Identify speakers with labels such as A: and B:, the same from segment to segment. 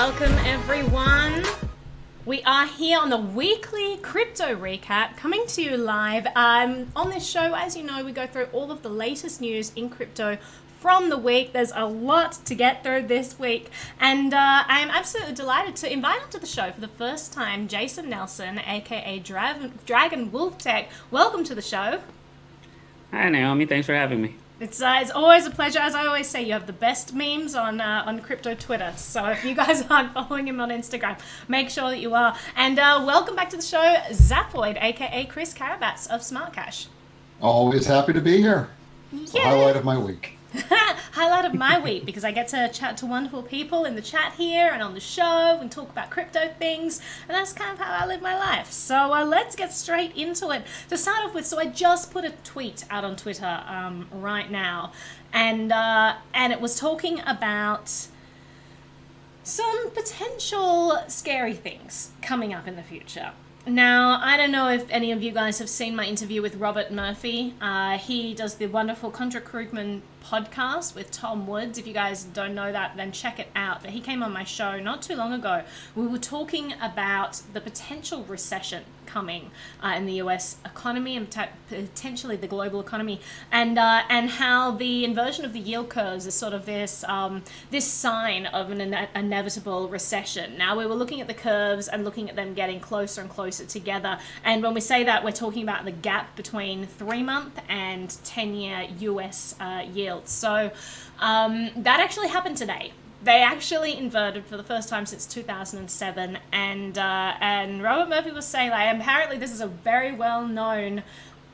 A: Welcome everyone. We are here on the weekly crypto recap, coming to you live. On this show, as you know, we go through all of the latest news in crypto from the week. There's a lot to get through this week, and I'm absolutely delighted to invite onto the show for the first time Jason Nelson, aka DragonWolftech. Welcome to the show.
B: Hi Naomi, thanks for having me.
A: It's always a pleasure. As I always say, you have the best memes on crypto Twitter. So if you guys aren't following him on Instagram, make sure that you are. And welcome back to the show, Zaphoid, aka Chris Carabats of Smart Cash.
C: Always happy to be here. It's the highlight of my week.
A: Highlight of my week, because I get to chat to wonderful people in the chat here and on the show and talk about crypto things, and that's kind of how I live my life. So let's get straight into it. To start off with, so I just put a tweet out on Twitter right now, and it was talking about some potential scary things coming up in the future. Now, I don't know if any of you guys have seen my interview with Robert Murphy. He does the wonderful Contra Krugman podcast with Tom Woods. If you guys don't know that, then check it out. But he came on my show not too long ago. We were talking about the potential recession coming in the US economy and potentially the global economy, and how the inversion of the yield curves is sort of this sign of an inevitable recession. Now, we were looking at the curves and looking at them getting closer and closer together, and when we say that, we're talking about the gap between 3-month and 10-year US yields. So that actually happened today. They actually inverted for the first time since 2007, and Robert Murphy was saying, like, apparently this is a very well-known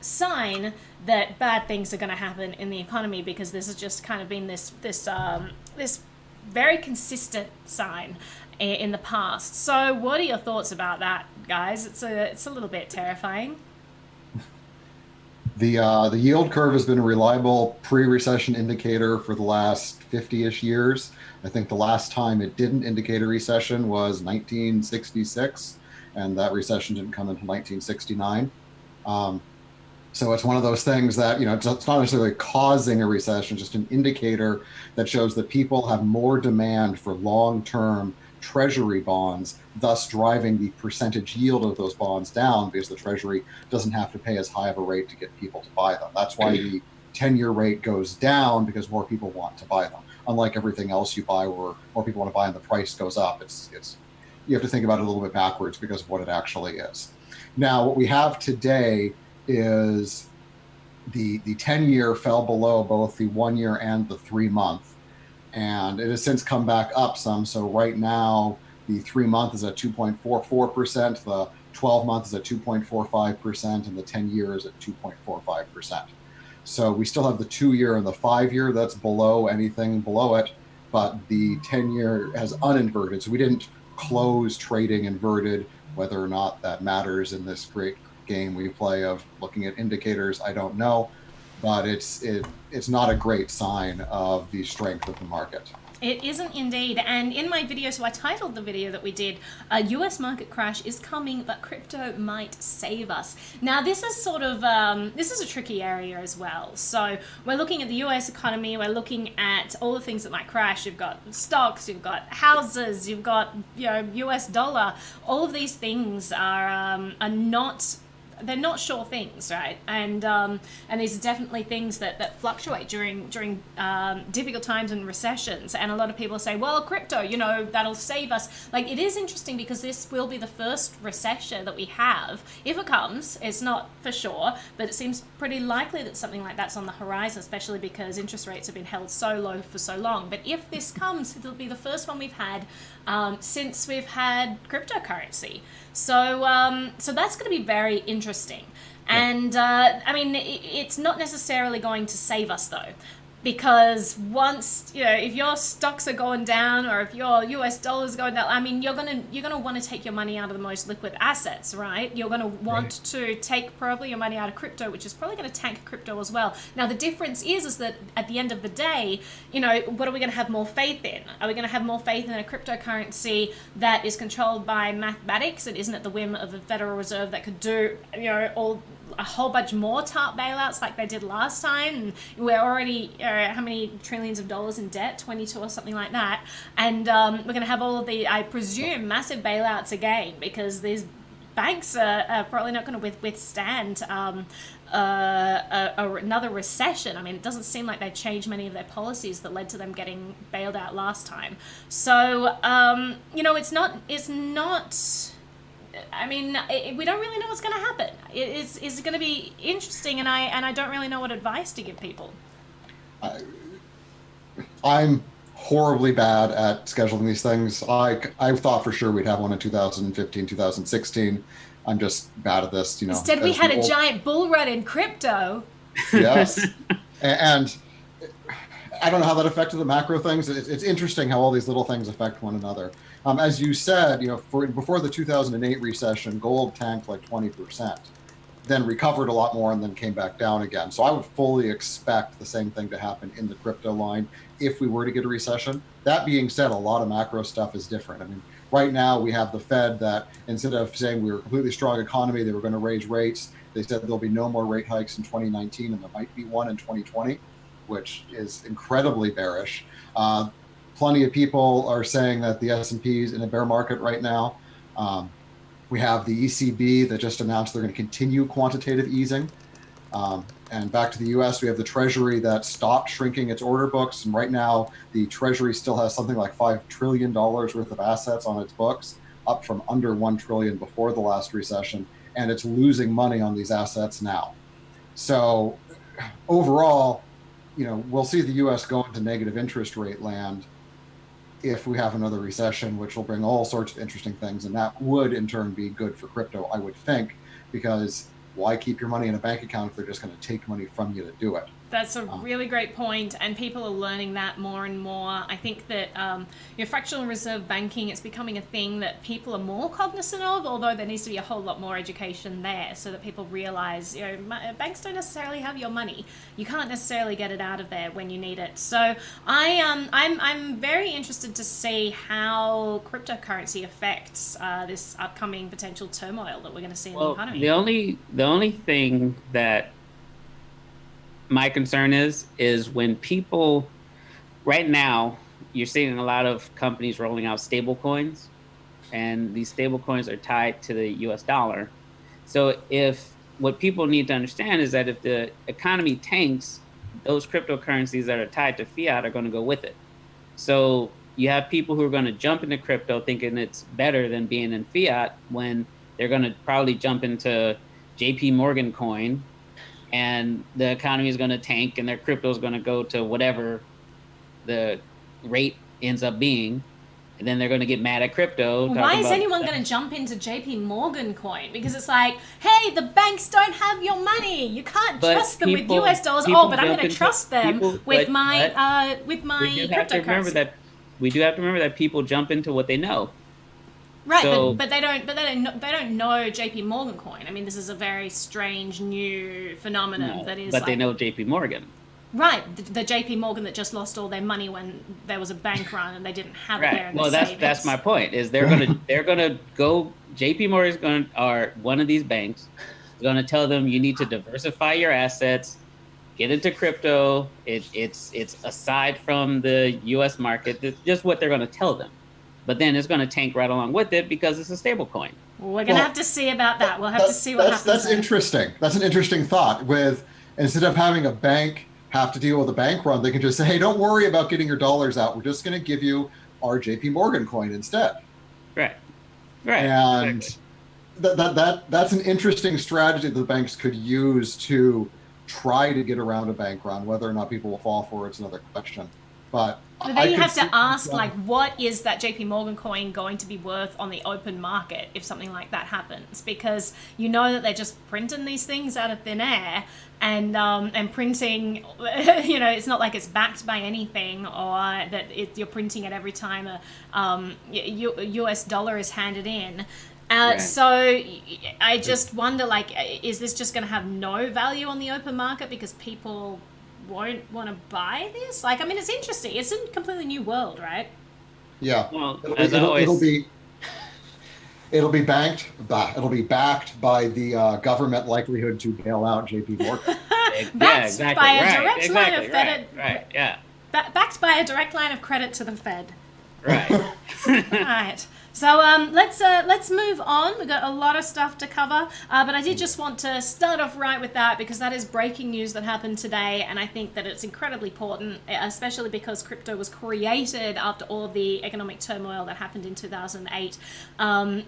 A: sign that bad things are going to happen in the economy, because this has just kind of been this very consistent sign in the past. So what are your thoughts about that, guys? It's a little bit terrifying.
C: The yield curve has been a reliable pre-recession indicator for the last 50-ish years. I think the last time it didn't indicate a recession was 1966, and that recession didn't come until 1969. So it's one of those things that, it's not necessarily causing a recession, just an indicator that shows that people have more demand for long-term treasury bonds, thus driving the percentage yield of those bonds down, because the treasury doesn't have to pay as high of a rate to get people to buy them. That's why the 10-year rate goes down, because more people want to buy them. Unlike everything else you buy where more people want to buy and the price goes up, it's you have to think about it a little bit backwards because of what it actually is. Now, what we have today is the 10-year fell below both the 1-year and the 3-month. And it has since come back up some. So right now, the 3-month is at 2.44%, the 12-month is at 2.45%, and the 10-year is at 2.45%. So we still have the 2-year and the 5-year that's below anything below it, but the 10-year has uninverted. So we didn't close trading inverted. Whether or not that matters in this great game we play of looking at indicators, I don't know. But it's not a great sign of the strength of the market.
A: It isn't indeed. And in my video, so I titled the video that we did, a US market crash is coming, but crypto might save us. Now, this is sort of, this is a tricky area as well. So we're looking at the US economy, we're looking at all the things that might crash. You've got stocks, you've got houses, you've got, US dollar. All of these things are not, they're not sure things, right? And these are definitely things that fluctuate during difficult times and recessions. And a lot of people say, well, crypto, that'll save us. Like, it is interesting because this will be the first recession that we have. If it comes, it's not for sure, but it seems pretty likely that something like that's on the horizon, especially because interest rates have been held so low for so long. But if this comes, it'll be the first one we've had since we've had cryptocurrency. So that's going to be very interesting. And it's not necessarily going to save us though, because once, if your stocks are going down or if your US dollar is going down, you're gonna want to take your money out of the most liquid assets, right? You're gonna want to take probably your money out of crypto, which is probably going to tank crypto as well. Now, the difference is that at the end of the day, what are we going to have more faith in? Are we going to have more faith in a cryptocurrency that is controlled by mathematics and isn't at the whim of the Federal Reserve that could do, all a whole bunch more TARP bailouts like they did last time. And we're already, how many trillions of dollars in debt? 22 or something like that. And we're going to have all of the, I presume, massive bailouts again, because these banks are probably not going to withstand another recession. I mean, it doesn't seem like they changed many of their policies that led to them getting bailed out last time. So, it's not. I mean, we don't really know what's going to happen. It's going to be interesting, and I don't really know what advice to give people.
C: I'm horribly bad at scheduling these things. I thought for sure we'd have one in 2015, 2016. I'm just bad at this,
A: Instead, we had a giant bull run in crypto.
C: Yes. And I don't know how that affected the macro things. It's interesting how all these little things affect one another. As you said, before the 2008 recession, gold tanked like 20%, then recovered a lot more and then came back down again. So I would fully expect the same thing to happen in the crypto line if we were to get a recession. That being said, a lot of macro stuff is different. I mean, right now we have the Fed that instead of saying we were a completely strong economy, they were going to raise rates. They said there'll be no more rate hikes in 2019 and there might be one in 2020, which is incredibly bearish. Plenty of people are saying that the S&P is in a bear market right now. We have the ECB that just announced they're going to continue quantitative easing. And back to the US, we have the Treasury that stopped shrinking its order books. And right now, the Treasury still has something like $5 trillion worth of assets on its books, up from under $1 trillion before the last recession. And it's losing money on these assets now. So overall, we'll see the US go into negative interest rate land if we have another recession, which will bring all sorts of interesting things. And that would in turn be good for crypto, I would think, because why keep your money in a bank account if they're just going to take money from you to do it?
A: That's a really great point, and people are learning that more and more. I think that fractional reserve banking, it's becoming a thing that people are more cognizant of, although there needs to be a whole lot more education there so that people realize, banks don't necessarily have your money. You can't necessarily get it out of there when you need it. So I'm very interested to see how cryptocurrency affects this upcoming potential turmoil that we're going to see in the economy.
B: The only thing that my concern is when people, right now, you're seeing a lot of companies rolling out stablecoins, and these stablecoins are tied to the US dollar. So what people need to understand is that if the economy tanks, those cryptocurrencies that are tied to fiat are going to go with it. So you have people who are going to jump into crypto thinking it's better than being in fiat, when they're going to probably jump into JP Morgan coin, and the economy is going to tank and their crypto is going to go to whatever the rate ends up being. And then they're going to get mad at crypto.
A: Why is anyone going to jump into JP Morgan coin? Because it's like, hey, the banks don't have your money. You can't trust them with US dollars. Oh, but I'm going to trust them with my cryptocurrency.
B: We do have to remember that people jump into what they know.
A: Right, so, but they don't know JP Morgan coin. I mean, this is a very strange new phenomenon that is.
B: But they know JP Morgan.
A: Right, the JP Morgan that just lost all their money when there was a bank run and they didn't have it there. In
B: that's my point. Is they're gonna go. JP Morgan are one of these banks. Is going to tell them you need to diversify your assets, get into crypto. It's aside from the U.S. market. It's just what they're going to tell them. But then it's going to tank right along with it because it's a stable coin.
A: We're going to have to see about that. We'll have to see what happens.
C: That's interesting. That's an interesting thought. Instead of having a bank have to deal with a bank run, they can just say, hey, don't worry about getting your dollars out. We're just going to give you our JP Morgan coin instead.
B: Right.
C: And
B: exactly.
C: That's an interesting strategy that the banks could use to try to get around a bank run. Whether or not people will fall for it's another question. But
A: then you have to ask, what is that JP Morgan coin going to be worth on the open market if something like that happens? Because you know that they're just printing these things out of thin air, and printing, it's not like it's backed by anything, or that you're printing it every time a US dollar is handed in. Right. So I just wonder, is this just going to have no value on the open market because people won't want to buy this? It's interesting. It's a completely new world, right?
C: Yeah.
B: Well,
C: it'll be It'll be backed by the government likelihood to bail out JP Morgan.
A: Backed by a direct line of Fed.
B: Right. Yeah.
A: Backed by a direct line of credit to the Fed.
B: Right.
A: Right. So let's move on. We've got a lot of stuff to cover, but I did just want to start off right with that because that is breaking news that happened today, and I think that it's incredibly important, especially because crypto was created after all of the economic turmoil that happened in 2008.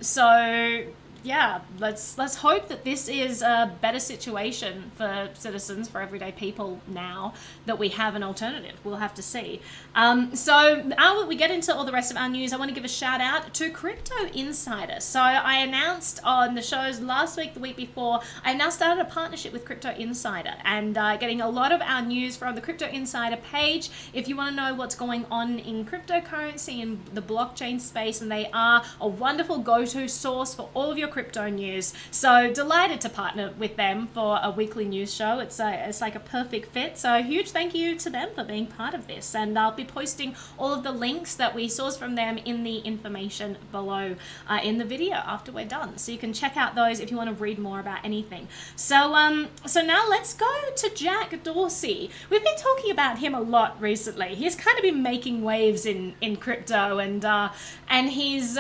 A: So yeah, let's hope that this is a better situation for citizens, for everyday people now that we have an alternative. We'll have to see. So now we get into all the rest of our news, I want to give a shout out to Crypto Insider. So I announced on the shows last week, the week before, I now started a partnership with Crypto Insider and getting a lot of our news from the Crypto Insider page. If you want to know what's going on in cryptocurrency and the blockchain space, and they are a wonderful go-to source for all of your crypto news. So delighted to partner with them for a weekly news show. It's like a perfect fit. So huge thank you to them for being part of this. And I'll be posting all of the links that we source from them in the information below in the video after we're done. So you can check out those if you want to read more about anything. So now let's go to Jack Dorsey. We've been talking about him a lot recently. He's kind of been making waves in crypto, and he's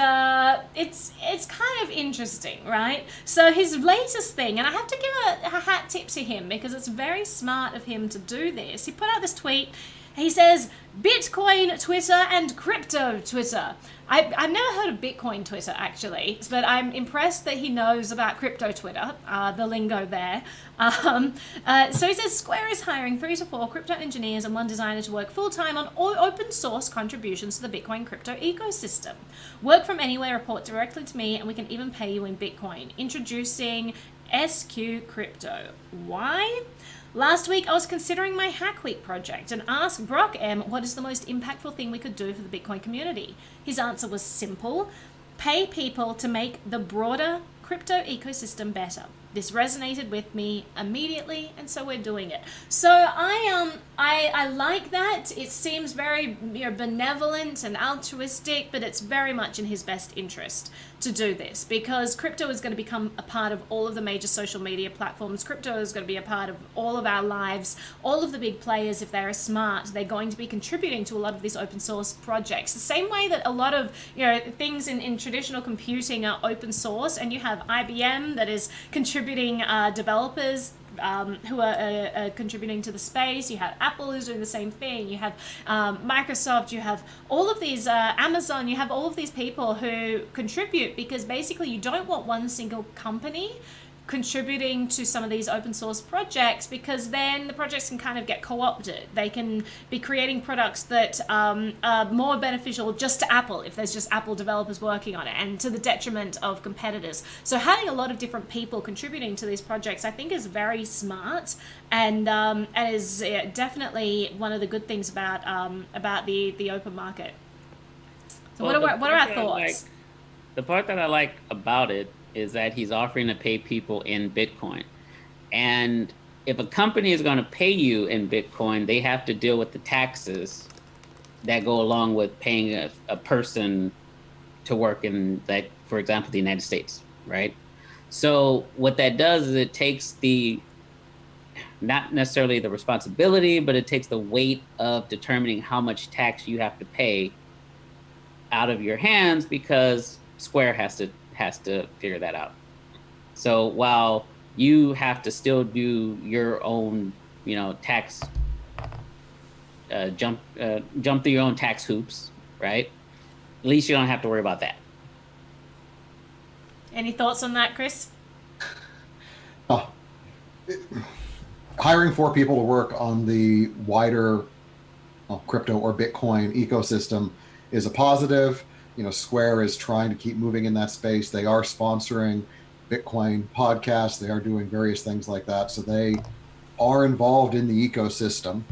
A: it's kind of interesting, right? So his latest thing, and I have to give a hat tip to him because it's very smart of him to do this. He put out this tweet. He says, Bitcoin Twitter and crypto Twitter. I've never heard of Bitcoin Twitter, actually, but I'm impressed that he knows about crypto Twitter, the lingo there. So he says, Square is hiring 3 to 4 crypto engineers and 1 designer to work full-time on all open source contributions to the Bitcoin crypto ecosystem. Work from anywhere, report directly to me, and we can even pay you in Bitcoin. Introducing SQ Crypto. Why? Last week, I was considering my Hack Week project and asked Brock M what is the most impactful thing we could do for the Bitcoin community. His answer was simple: pay people to make the broader crypto ecosystem better. This resonated with me immediately, and so we're doing it. So I like that. It seems very benevolent and altruistic, but it's very much in his best interest to do this because crypto is going to become a part of all of the major social media platforms. Crypto is going to be a part of all of our lives. All of the big players, if they're smart, they're going to be contributing to a lot of these open source projects. The same way that a lot of things in traditional computing are open source, and you have IBM that is contributing developers who are contributing to the space. You have Apple who's doing the same thing. You have Microsoft. You have all of these, Amazon. You have all of these people who contribute because basically you don't want one single company contributing to some of these open source projects because then the projects can kind of get co-opted. They can be creating products that are more beneficial just to Apple if there's just Apple developers working on it, and to the detriment of competitors. So having a lot of different people contributing to these projects I think is very smart, and is definitely one of the good things about the open market. So what are our thoughts?
B: The part that I like about it is that he's offering to pay people in Bitcoin. And if a company is going to pay you in Bitcoin, they have to deal with the taxes that go along with paying a person to work in, like, for example, the United States, right? So what that does is it takes not necessarily the responsibility, but it takes the weight of determining how much tax you have to pay out of your hands, because Square has to figure that out. So while you have to still do your own, tax, jump through your own tax hoops, right? At least you don't have to worry about that.
A: Any thoughts on that, Chris?
C: Hiring 4 people to work on the wider crypto or Bitcoin ecosystem is a positive. Square is trying to keep moving in that space. They are sponsoring Bitcoin podcasts. They are doing various things like that. So they are involved in the ecosystem.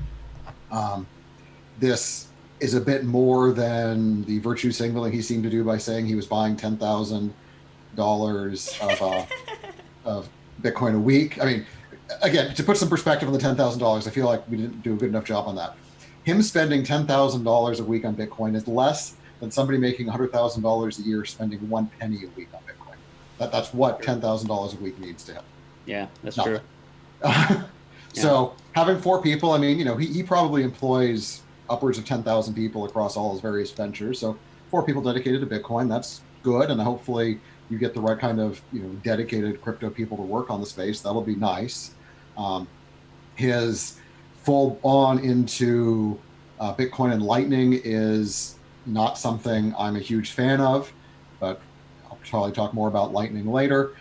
C: This is a bit more than the virtue signaling he seemed to do by saying he was buying $10,000 of Bitcoin a week. I mean, again, to put some perspective on the $10,000, I feel like we didn't do a good enough job on that. Him spending $10,000 a week on Bitcoin is less than somebody making $100,000 a year spending 1 penny a week on Bitcoin. That's what $10,000 a week needs to hit.
B: Yeah, that's
C: Nothing.
B: true.
C: So having 4 people, I mean, he probably employs upwards of 10,000 people across all his various ventures. So 4 people dedicated to Bitcoin, that's good. And hopefully you get the right kind of, dedicated crypto people to work on the space. That'll be nice. His full on into Bitcoin and Lightning is not something I'm a huge fan of, but I'll probably talk more about Lightning later.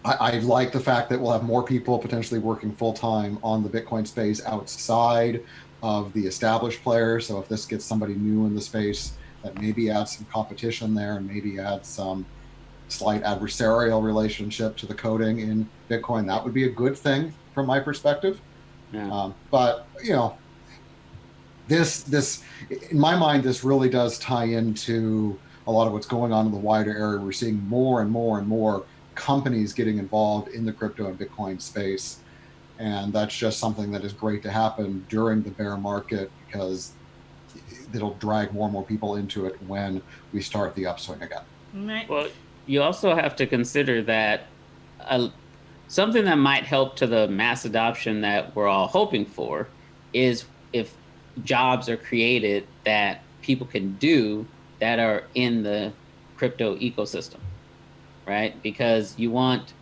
C: I like the fact that we'll have more people potentially working full-time on the Bitcoin space outside of the established players. So if this gets somebody new in the space, that maybe adds some competition there and maybe adds some slight adversarial relationship to the coding in Bitcoin, that would be a good thing from my perspective.
B: Yeah.
C: But this in my mind, this really does tie into a lot of what's going on in the wider area. We're seeing more and more and more companies getting involved in the crypto and Bitcoin space. And that's just something that is great to happen during the bear market, because it'll drag more and more people into it when we start the upswing again.
A: Right.
B: Well, you also have to consider that something that might help to the mass adoption that we're all hoping for is if jobs are created that people can do that are in the crypto ecosystem, right? Because you want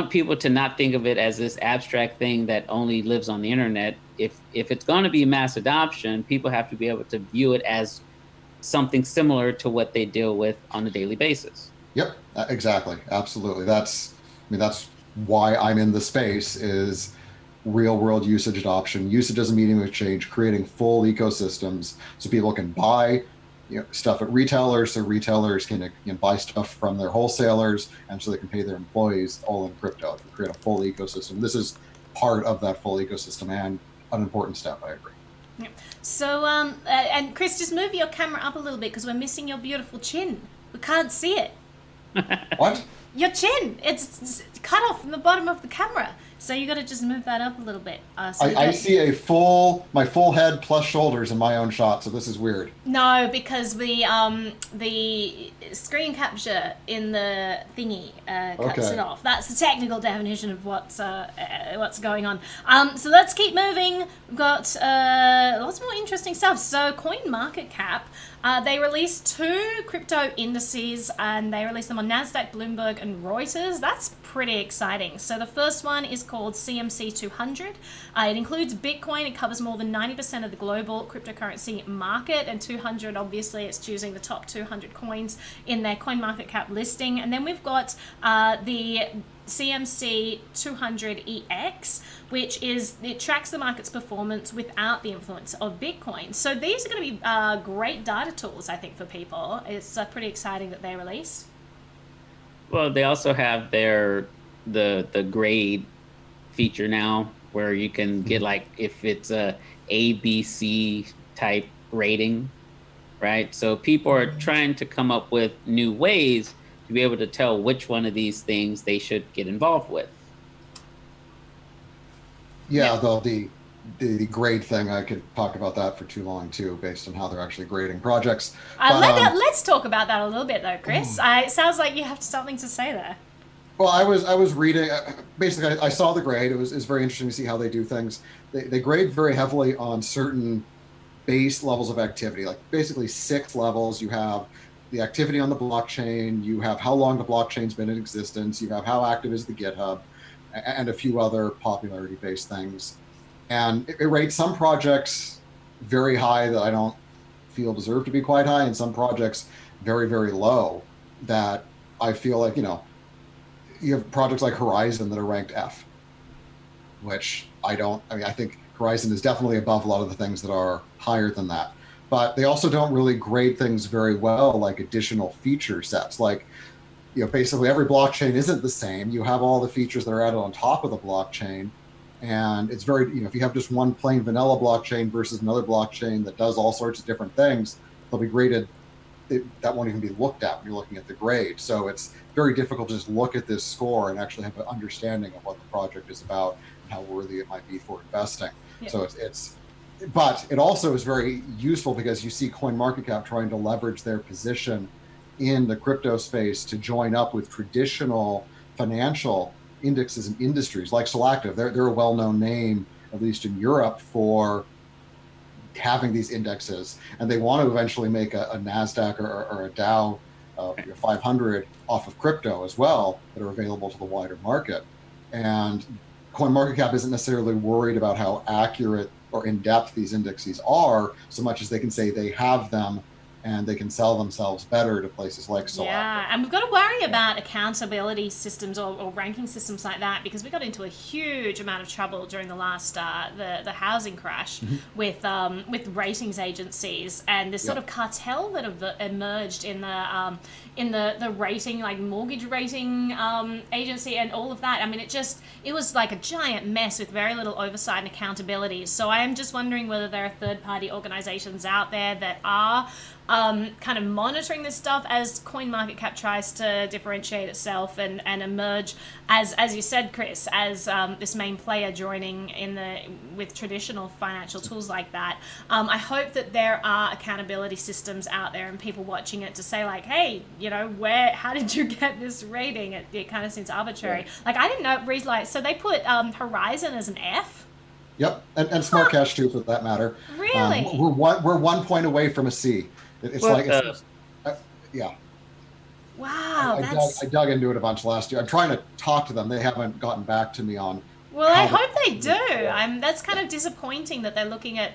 B: people to not think of it as this abstract thing that only lives on the internet. If it's going to be mass adoption, people have to be able to view it as something similar to what they deal with on a daily basis.
C: Yep, exactly. Absolutely. That's why I'm in the space, is real world usage adoption, usage as a medium of exchange, creating full ecosystems so people can buy stuff at retailers, so retailers can buy stuff from their wholesalers, and so they can pay their employees all in crypto to create a full ecosystem. This is part of that full ecosystem and an important step. I agree.
A: Yeah. So, and Chris, just move your camera up a little bit because we're missing your beautiful chin. We can't see it.
C: What?
A: Your chin. It's cut off from the bottom of the camera. So you got to just move that up a little bit.
C: I see my full head plus shoulders in my own shot, so this is weird. No,
A: because the screen capture in the thingy cuts it off. That's the technical definition of what's going on. So let's keep moving. We've got lots more interesting stuff. So CoinMarketCap, they released 2 crypto indices, and they released them on Nasdaq, Bloomberg, and Reuters. That's pretty exciting. So the first one is called CMC 200. It includes Bitcoin. It covers more than 90% of the global cryptocurrency market, and 200, obviously, it's choosing the top 200 coins in their CoinMarketCap listing. And then we've got the CMC 200EX, which it tracks the market's performance without the influence of Bitcoin. So these are going to be great data tools, I think, for people. It's pretty exciting that they release.
B: Well, they also have the grade feature now, where you can get, like, if it's a ABC type rating, right? So people are trying to come up with new ways to be able to tell which one of these things they should get involved with.
C: Yeah, though the grade thing, I could talk about that for too long too, based on how they're actually grading projects.
A: Let's talk about that a little bit though, Chris. It sounds like you have something to say there.
C: Well, I was reading, basically I saw the grade. It's very interesting to see how they do things. They grade very heavily on certain base levels of activity, like basically 6 levels. You have the activity on the blockchain, you have how long the blockchain's been in existence, you have how active is the GitHub, and a few other popularity-based things. And it rates some projects very high that I don't feel deserve to be quite high, and some projects very, very low that I feel like, you have projects like Horizon that are ranked F, which I think Horizon is definitely above a lot of the things that are higher than that. But they also don't really grade things very well, like additional feature sets. Like, basically every blockchain isn't the same. You have all the features that are added on top of the blockchain. And it's very, if you have just one plain vanilla blockchain versus another blockchain that does all sorts of different things, they'll be graded. That won't even be looked at when you're looking at the grade. So it's very difficult to just look at this score and actually have an understanding of what the project is about and how worthy it might be for investing. Yeah. So but it also is very useful because you see CoinMarketCap trying to leverage their position in the crypto space to join up with traditional financial indexes and industries like Solactive. They're a well-known name, at least in Europe, for having these indexes, and they want to eventually make a Nasdaq or a Dow 500 off of crypto as well that are available to the wider market. And CoinMarketCap isn't necessarily worried about how accurate or in-depth these indexes are, so much as they can say they have them and they can sell themselves better to places like Solactive.
A: Yeah, and we've got to worry about accountability systems or ranking systems like that, because we got into a huge amount of trouble during the last the housing crash with ratings agencies and this sort of cartel that have emerged in the rating, like mortgage rating agency and all of that. I mean, it was like a giant mess with very little oversight and accountability. So I am just wondering whether there are third-party organizations out there that are kind of monitoring this stuff as CoinMarketCap tries to differentiate itself and emerge as you said, Chris, as this main player joining with traditional financial tools like that. I hope that there are accountability systems out there and people watching it to say like, hey, how did you get this rating? It kind of seems arbitrary. Yeah. Like I didn't know, so they put Horizon as an F.
C: Yep, and Smart Cash too, for that matter.
A: Really?
C: We're 1 point away from a C. Yeah.
A: Wow.
C: I dug into it a bunch last year. I'm trying to talk to them. They haven't gotten back to me on.
A: Well, I hope they do. That's kind of disappointing that they're looking at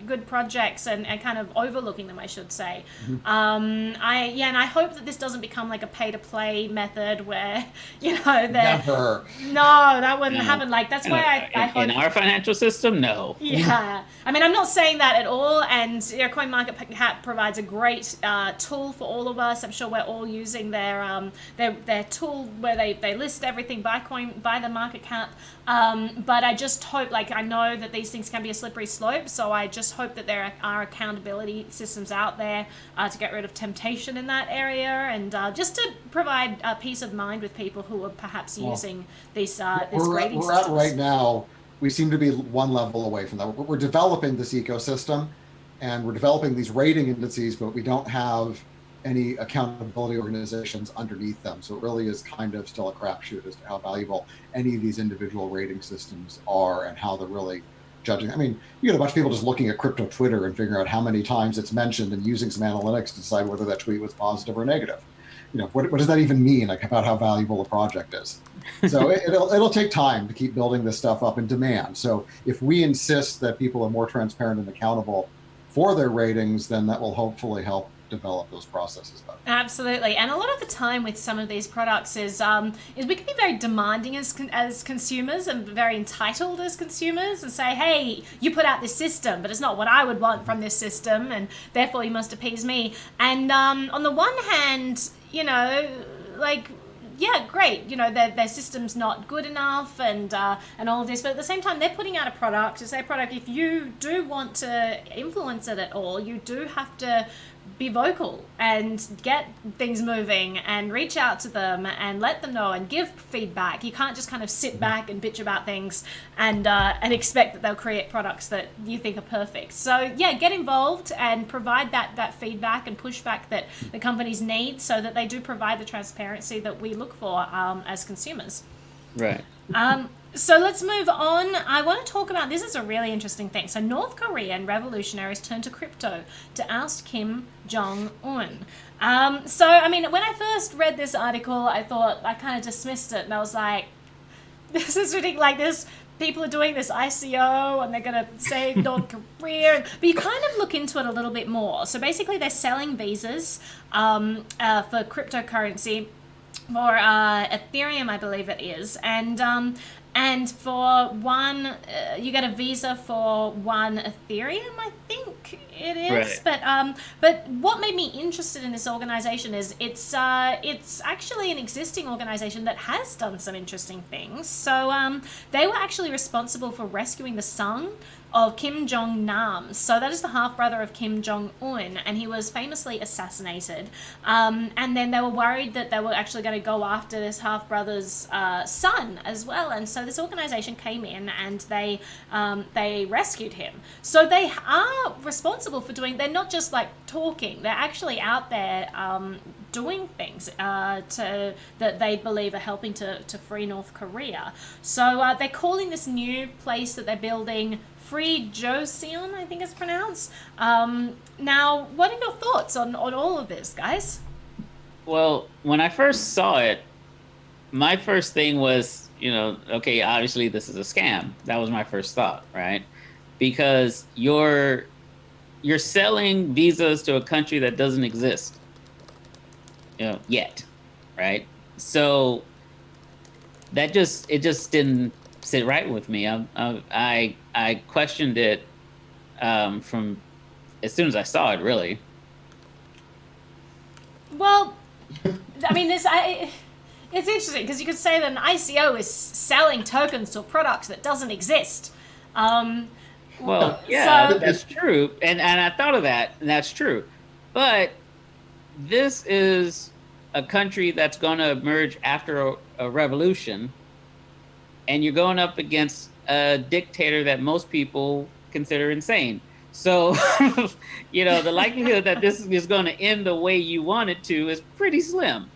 A: good projects and kind of overlooking them, I should say. And I hope that this doesn't become like a pay-to-play method where
C: Never.
A: No, that wouldn't happen. Like that's why I hope
B: in our financial system, no.
A: Yeah, I mean, I'm not saying that at all. And CoinMarketCap provides a great tool for all of us. I'm sure we're all using their tool where they list everything by the market cap. But I just hope, I know that these things can be a slippery slope, so I just hope that there are accountability systems out there to get rid of temptation in that area and just to provide peace of mind with people who are perhaps using this grading system.
C: Right now, we seem to be one level away from that. We're developing this ecosystem and we're developing these rating indices, but we don't have any accountability organizations underneath them. So it really is kind of still a crapshoot as to how valuable any of these individual rating systems are and how they're really judging. I mean, you get a bunch of people just looking at crypto Twitter and figuring out how many times it's mentioned and using some analytics to decide whether that tweet was positive or negative. What does that even mean, about how valuable a project is? So it'll take time to keep building this stuff up in demand. So if we insist that people are more transparent and accountable for their ratings, then that will hopefully help develop those processes better.
A: Absolutely. And a lot of the time with some of these products is we can be very demanding as consumers and very entitled as consumers and say, hey, you put out this system, but it's not what I would want from this system, and therefore you must appease me. And on the one hand, yeah, great, their system's not good enough and all of this, but at the same time they're putting out a product. It's their product. If you do want to influence it at all, you do have to be vocal and get things moving and reach out to them and let them know and give feedback. You can't just kind of sit back and bitch about things and expect that they'll create products that you think are perfect. So yeah, get involved and provide that feedback and pushback that the companies need so that they do provide the transparency that we look for as consumers.
B: Right.
A: So let's move on. I want to talk about, this is a really interesting thing. So North Korean revolutionaries turned to crypto to oust Kim Jong-un. So, I mean, when I first read this article, I kind of dismissed it. And I was like, this is ridiculous. People are doing this ICO and they're going to save North Korea. But you kind of look into it a little bit more. So basically they're selling visas for cryptocurrency for Ethereum, I believe it is. And for one, you get a visa for one Ethereum, I think it is. Right. But what made me interested in this organization is it's actually an existing organization that has done some interesting things. So they were actually responsible for rescuing the son of Kim Jong-nam. So that is the half-brother of Kim Jong-un, and he was famously assassinated. And then they were worried that they were actually going to go after this half-brother's son as well. And so this organization came in and they rescued him. So they are responsible for doing, they're not just like talking, they're actually out there doing things that they believe are helping to free North Korea. So they're calling this new place that they're building Free Joseon, I think it's pronounced. Now, what are your thoughts on all of this, guys?
B: Well, when I first saw it, my first thing was, okay, obviously this is a scam. That was my first thought, right? Because you're selling visas to a country that doesn't exist, yet, right? So it just didn't sit right with me. I questioned it from as soon as I saw it, really.
A: Well, I mean, it's interesting because you could say that an ICO is selling tokens to a product that doesn't exist.
B: Well, yeah, so that's true, and I thought of that, and that's true. But this is a country that's going to emerge after a revolution, and you're going up against a dictator that most people consider insane. So, the likelihood that this is going to end the way you want it to is pretty slim.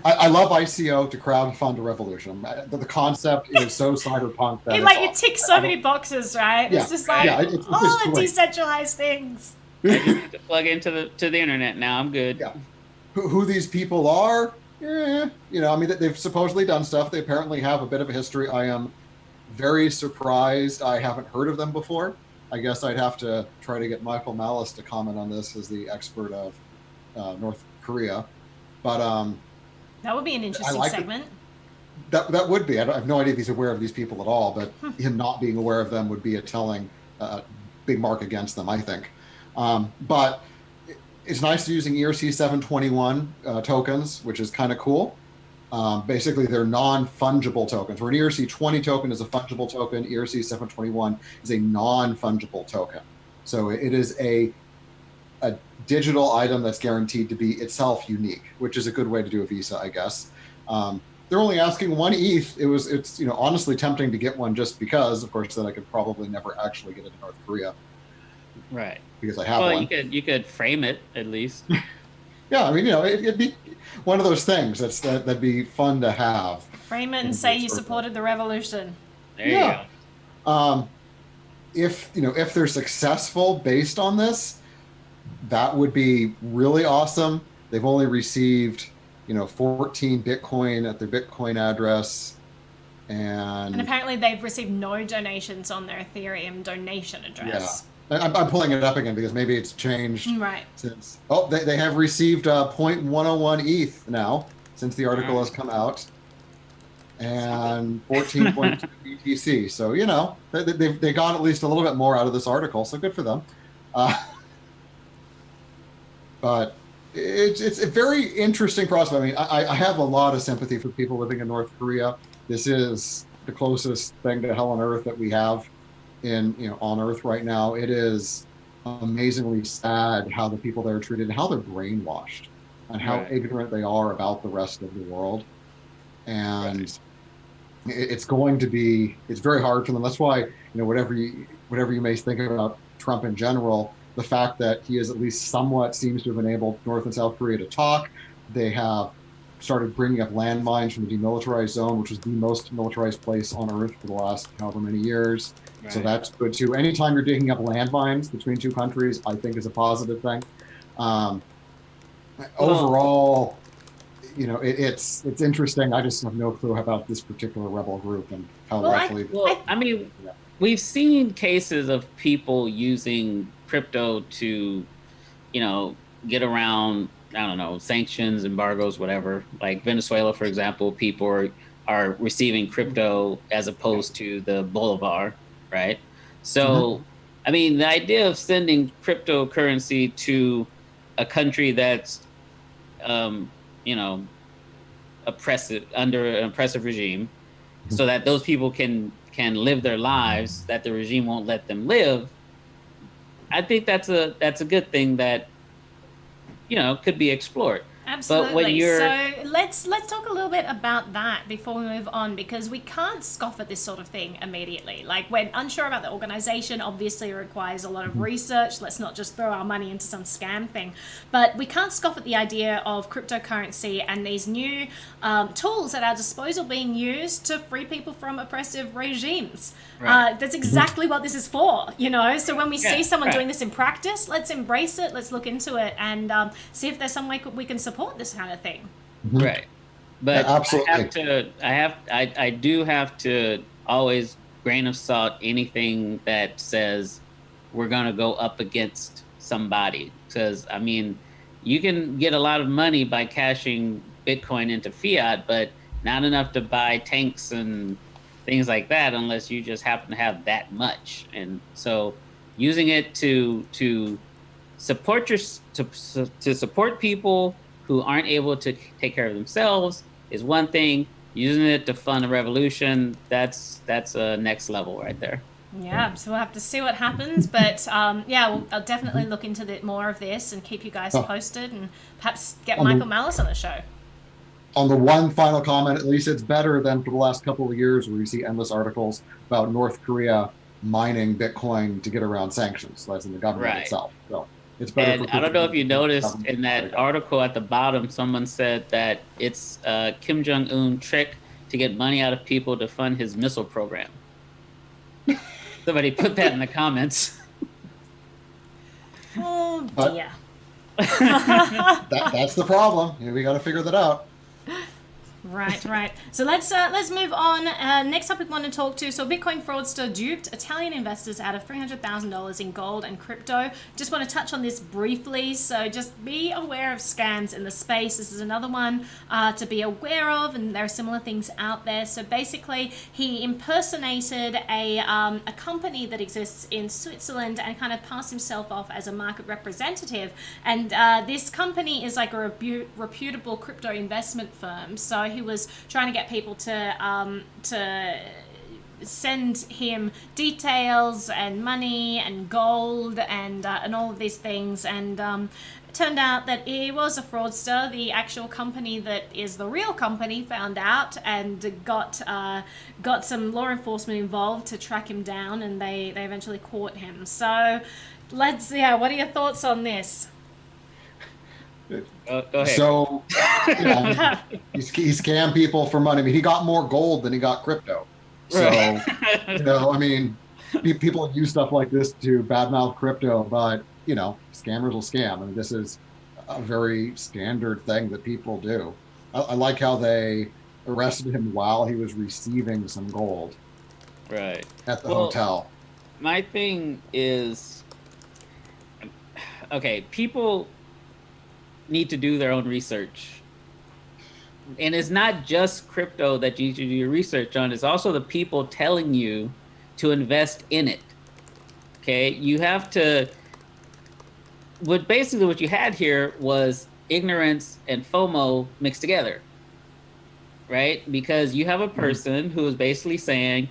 C: I love ICO to crowdfund a revolution. The concept is so cyberpunk that
A: it ticks so many boxes, right?
C: Yeah,
A: it's just like,
C: it's
A: decentralized things.
B: I just need to plug into the internet now. I'm good.
C: Yeah. Who these people are? They've supposedly done stuff. They apparently have a bit of a history. I am very surprised I haven't heard of them before. I guess I'd have to try to get Michael Malice to comment on this as the expert of North Korea. But
A: that would be an interesting segment.
C: That would be. I have no idea if he's aware of these people at all, but him not being aware of them would be a telling big mark against them, I think. But it's nice using ERC 721 tokens, which is kind of cool. Basically, they're non-fungible tokens. Where an ERC 20 token is a fungible token, ERC 721 is a non-fungible token. So it is a digital item that's guaranteed to be itself unique, which is a good way to do a Visa, I guess. They're only asking 1 ETH. It's honestly tempting to get one just because, of course, then I could probably never actually get into North Korea.
B: Right.
C: Because I have one.
B: Well, you could frame it at least.
C: Yeah, I mean, it'd be one of those things that'd be fun to have.
A: Frame it and say you supported the revolution.
B: There you
C: go. If they're successful based on this, that would be really awesome. They've only received, 14 Bitcoin at their Bitcoin address. And
A: apparently they've received no donations on their Ethereum donation address.
C: Yeah. I'm pulling it up again because maybe it's changed.
A: Right.
C: Since they have received 0.101 ETH now since the article has come out, and 14.2 BTC. So they got at least a little bit more out of this article. So good for them. But it's a very interesting process. I mean, I have a lot of sympathy for people living in North Korea. This is the closest thing to hell on earth that we have on Earth right now. It is amazingly sad how the people there are treated and how they're brainwashed and how ignorant they are about the rest of the world. And it's very hard for them. That's why, whatever you may think about Trump in general, the fact that he is at least somewhat seems to have enabled North and South Korea to talk. They have started bringing up landmines from the demilitarized zone, which was the most militarized place on Earth for the last however many years. Right. So that's good too. Anytime you're digging up landmines between two countries, I think is a positive thing. Overall, it's interesting. I just have no clue about this particular rebel group and how likely.
B: We've seen cases of people using crypto to, get around, I don't know, sanctions, embargoes, whatever. Like Venezuela, for example, people are receiving crypto as opposed to the bolivar, right? So, the idea of sending cryptocurrency to a country that's, oppressive, under an oppressive regime, so that those people can live their lives that the regime won't let them live, I think that's a good thing that, could be explored.
A: Absolutely.
B: But when you're...
A: So let's talk a little bit about that before we move on, because we can't scoff at this sort of thing immediately. Like, we're unsure about the organization. Obviously, it requires a lot of research. Let's not just throw our money into some scam thing. But we can't scoff at the idea of cryptocurrency and these new tools at our disposal being used to free people from oppressive regimes.
B: Right.
A: That's exactly what this is for, So when we see someone doing this in practice, let's embrace it. Let's look into it and see if there's some way we can support this kind of thing.
B: Right. But
C: yeah, absolutely.
B: I do have to always grain of salt anything that says we're going to go up against somebody, because you can get a lot of money by cashing Bitcoin into fiat, but not enough to buy tanks and things like that unless you just happen to have that much. And so using it to support to support people who aren't able to take care of themselves is one thing. Using it to fund a revolution, that's a next level right there.
A: Yeah, so we'll have to see what happens, but I'll definitely look into more of this and keep you guys posted, and perhaps get Michael Malice on the show.
C: On the one final comment, at least it's better than for the last couple of years where you see endless articles about North Korea mining Bitcoin to get around sanctions. That's in the government itself. So it's better.
B: And I don't know if you noticed in that article at the bottom, someone said that it's a Kim Jong-un trick to get money out of people to fund his missile program. Somebody put that in the comments.
A: Oh dear.
C: That's the problem. We got to figure that out.
A: Right. So let's move on. Next topic we want to talk to. So Bitcoin fraudster duped Italian investors out of $300,000 in gold and crypto. Just want to touch on this briefly. So just be aware of scams in the space. This is another one to be aware of, and there are similar things out there. So basically, he impersonated a company that exists in Switzerland and kind of passed himself off as a market representative. And this company is like a reputable crypto investment firm. So he was trying to get people to send him details and money and gold and all of these things, and it turned out that he was a fraudster. The actual company that is the real company found out and got some law enforcement involved to track him down, and they eventually caught him. So what are your thoughts on this?
B: Go ahead.
C: So, he scammed people for money. I mean, he got more gold than he got crypto. So, people use stuff like this to badmouth crypto, but, scammers will scam. I mean, this is a very standard thing that people do. I like how they arrested him while he was receiving some gold.
B: Right.
C: At the hotel.
B: My thing is, okay, people need to do their own research, and it's not just crypto that you need to do your research on. It's also the people telling you to invest in it. Okay, you have to. What you had here was ignorance and FOMO mixed together, right? Because you have a person who is basically saying,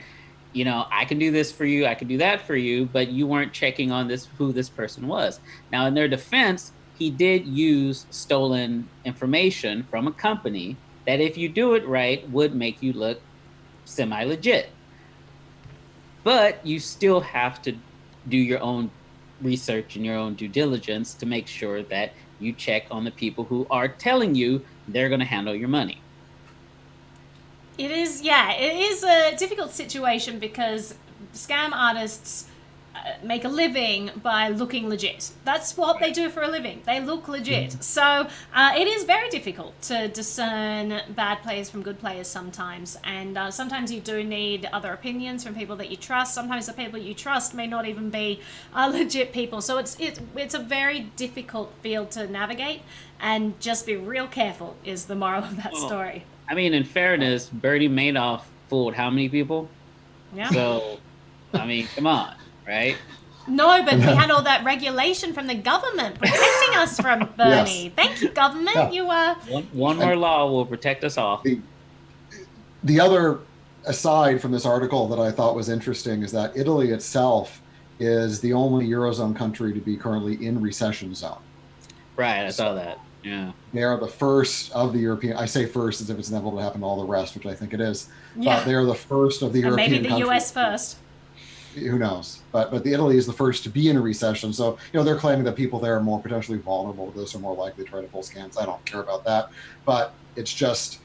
B: I can do this for you, I can do that for you, but you weren't checking on who this person was. Now, in their defense, he did use stolen information from a company that, if you do it right, would make you look semi-legit. But you still have to do your own research and your own due diligence to make sure that you check on the people who are telling you they're going to handle your money.
A: It is a difficult situation because scam artists make a living by looking legit. That's what they do for a living. They look legit. So it is very difficult to discern bad players from good players sometimes. And sometimes you do need other opinions from people that you trust. Sometimes the people you trust may not even be legit people. So it's a very difficult field to navigate, and just be real careful is the moral of that story.
B: I mean, in fairness, Bernie Madoff fooled how many people? Yeah. So, come on. Right?
A: No, but we had all that regulation from the government protecting us from Bernie. Yes. Thank you, government.
C: Yeah.
A: You are
B: one more law will protect us all.
C: The other aside from this article that I thought was interesting is that Italy itself is the only Eurozone country to be currently in recession zone.
B: Right, I saw that. Yeah.
C: They are the first of the European, I say first as if it's inevitable to happen to all the rest, which I think it is.
A: Yeah.
C: But they are the first of the
A: And
C: European
A: maybe the
C: countries.
A: US first.
C: Who knows? But the Italy is the first to be in a recession. So, they're claiming that people there are more potentially vulnerable to this or more likely to try to pull scams. I don't care about that. But it's just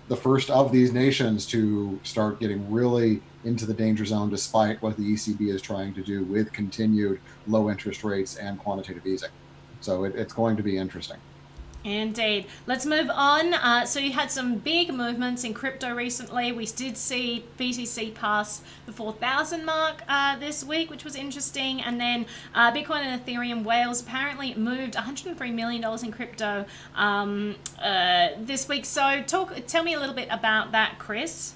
C: the first of these nations to start getting really into the danger zone, despite what the ECB is trying to do with continued low interest rates and quantitative easing. So it's going to be interesting.
A: Indeed. Let's move on. So you had some big movements in crypto recently. We did see BTC pass the 4,000 mark this week, which was interesting. And then Bitcoin and Ethereum whales apparently moved $103 million in crypto this week. So tell me a little bit about that, Chris.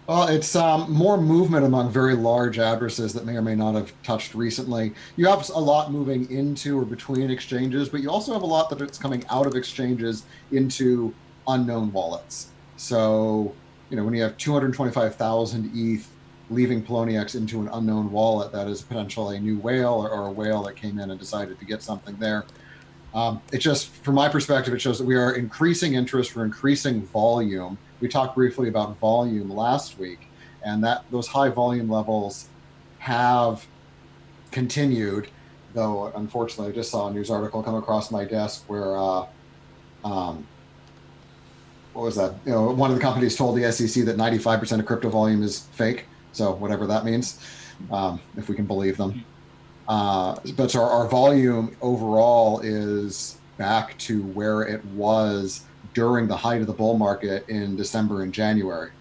C: Well, it's more movement among very large addresses that may or may not have touched recently. You have a lot moving into or between exchanges, but you also have a lot that it's coming out of exchanges into unknown wallets. So, when you have 225,000 ETH leaving Poloniex into an unknown wallet, that is potentially a new whale or a whale that came in and decided to get something there. It just, from my perspective, it shows that we are increasing interest, we're increasing volume. We talked briefly about volume last week, and that those high volume levels have continued, though unfortunately I just saw a news article come across my desk where what was that? One of the companies told the SEC that 95% of crypto volume is fake, so whatever that means, if we can believe them. But our volume overall is back to where it was during the height of the bull market in December and January.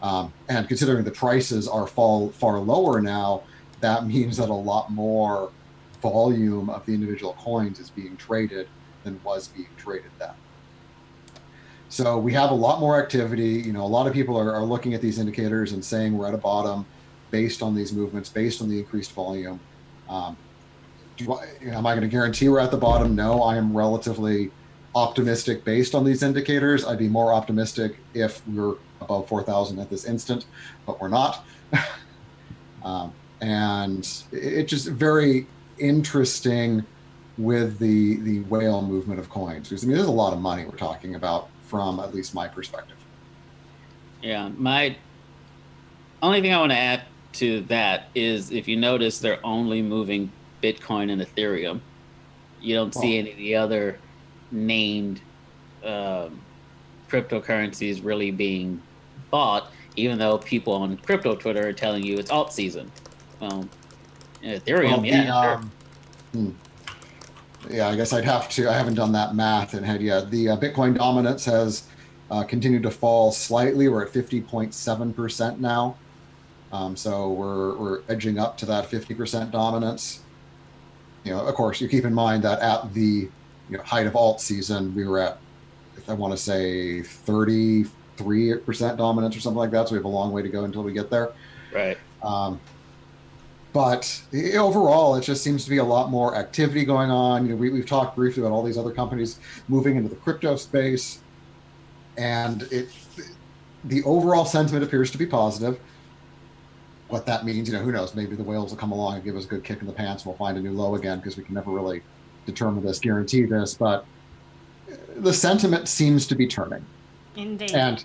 C: And considering the prices are far lower now, that means that a lot more volume of the individual coins is being traded than was being traded then. So we have a lot more activity. A lot of people are looking at these indicators and saying we're at a bottom based on these movements, based on the increased volume. Am I going to guarantee we're at the bottom? No, I am relatively optimistic based on these indicators. I'd be more optimistic if we were above 4,000 at this instant, but we're not. And it's just very interesting with the whale movement of coins, because there's a lot of money we're talking about from at least my perspective.
B: Yeah, my only thing I want to add to that is, if you notice, they're only moving Bitcoin and Ethereum. You don't see any of the other named cryptocurrencies really being bought, even though people on crypto Twitter are telling you it's alt season. Ethereum,
C: Yeah, I guess I'd have to. I haven't done that math in head yet. The Bitcoin dominance has continued to fall slightly. We're at 50.7% now. So we're edging up to that 50% dominance. Of course, you keep in mind that at the height of alt season, we were at, if I want to say, 33% dominance or something like that. So we have a long way to go until we get there.
B: Right.
C: But overall, it just seems to be a lot more activity going on. We've talked briefly about all these other companies moving into the crypto space, and the overall sentiment appears to be positive. What that means, who knows? Maybe the whales will come along and give us a good kick in the pants, and we'll find a new low again, because we can never really determine this, guarantee this. But the sentiment seems to be turning.
A: Indeed.
C: And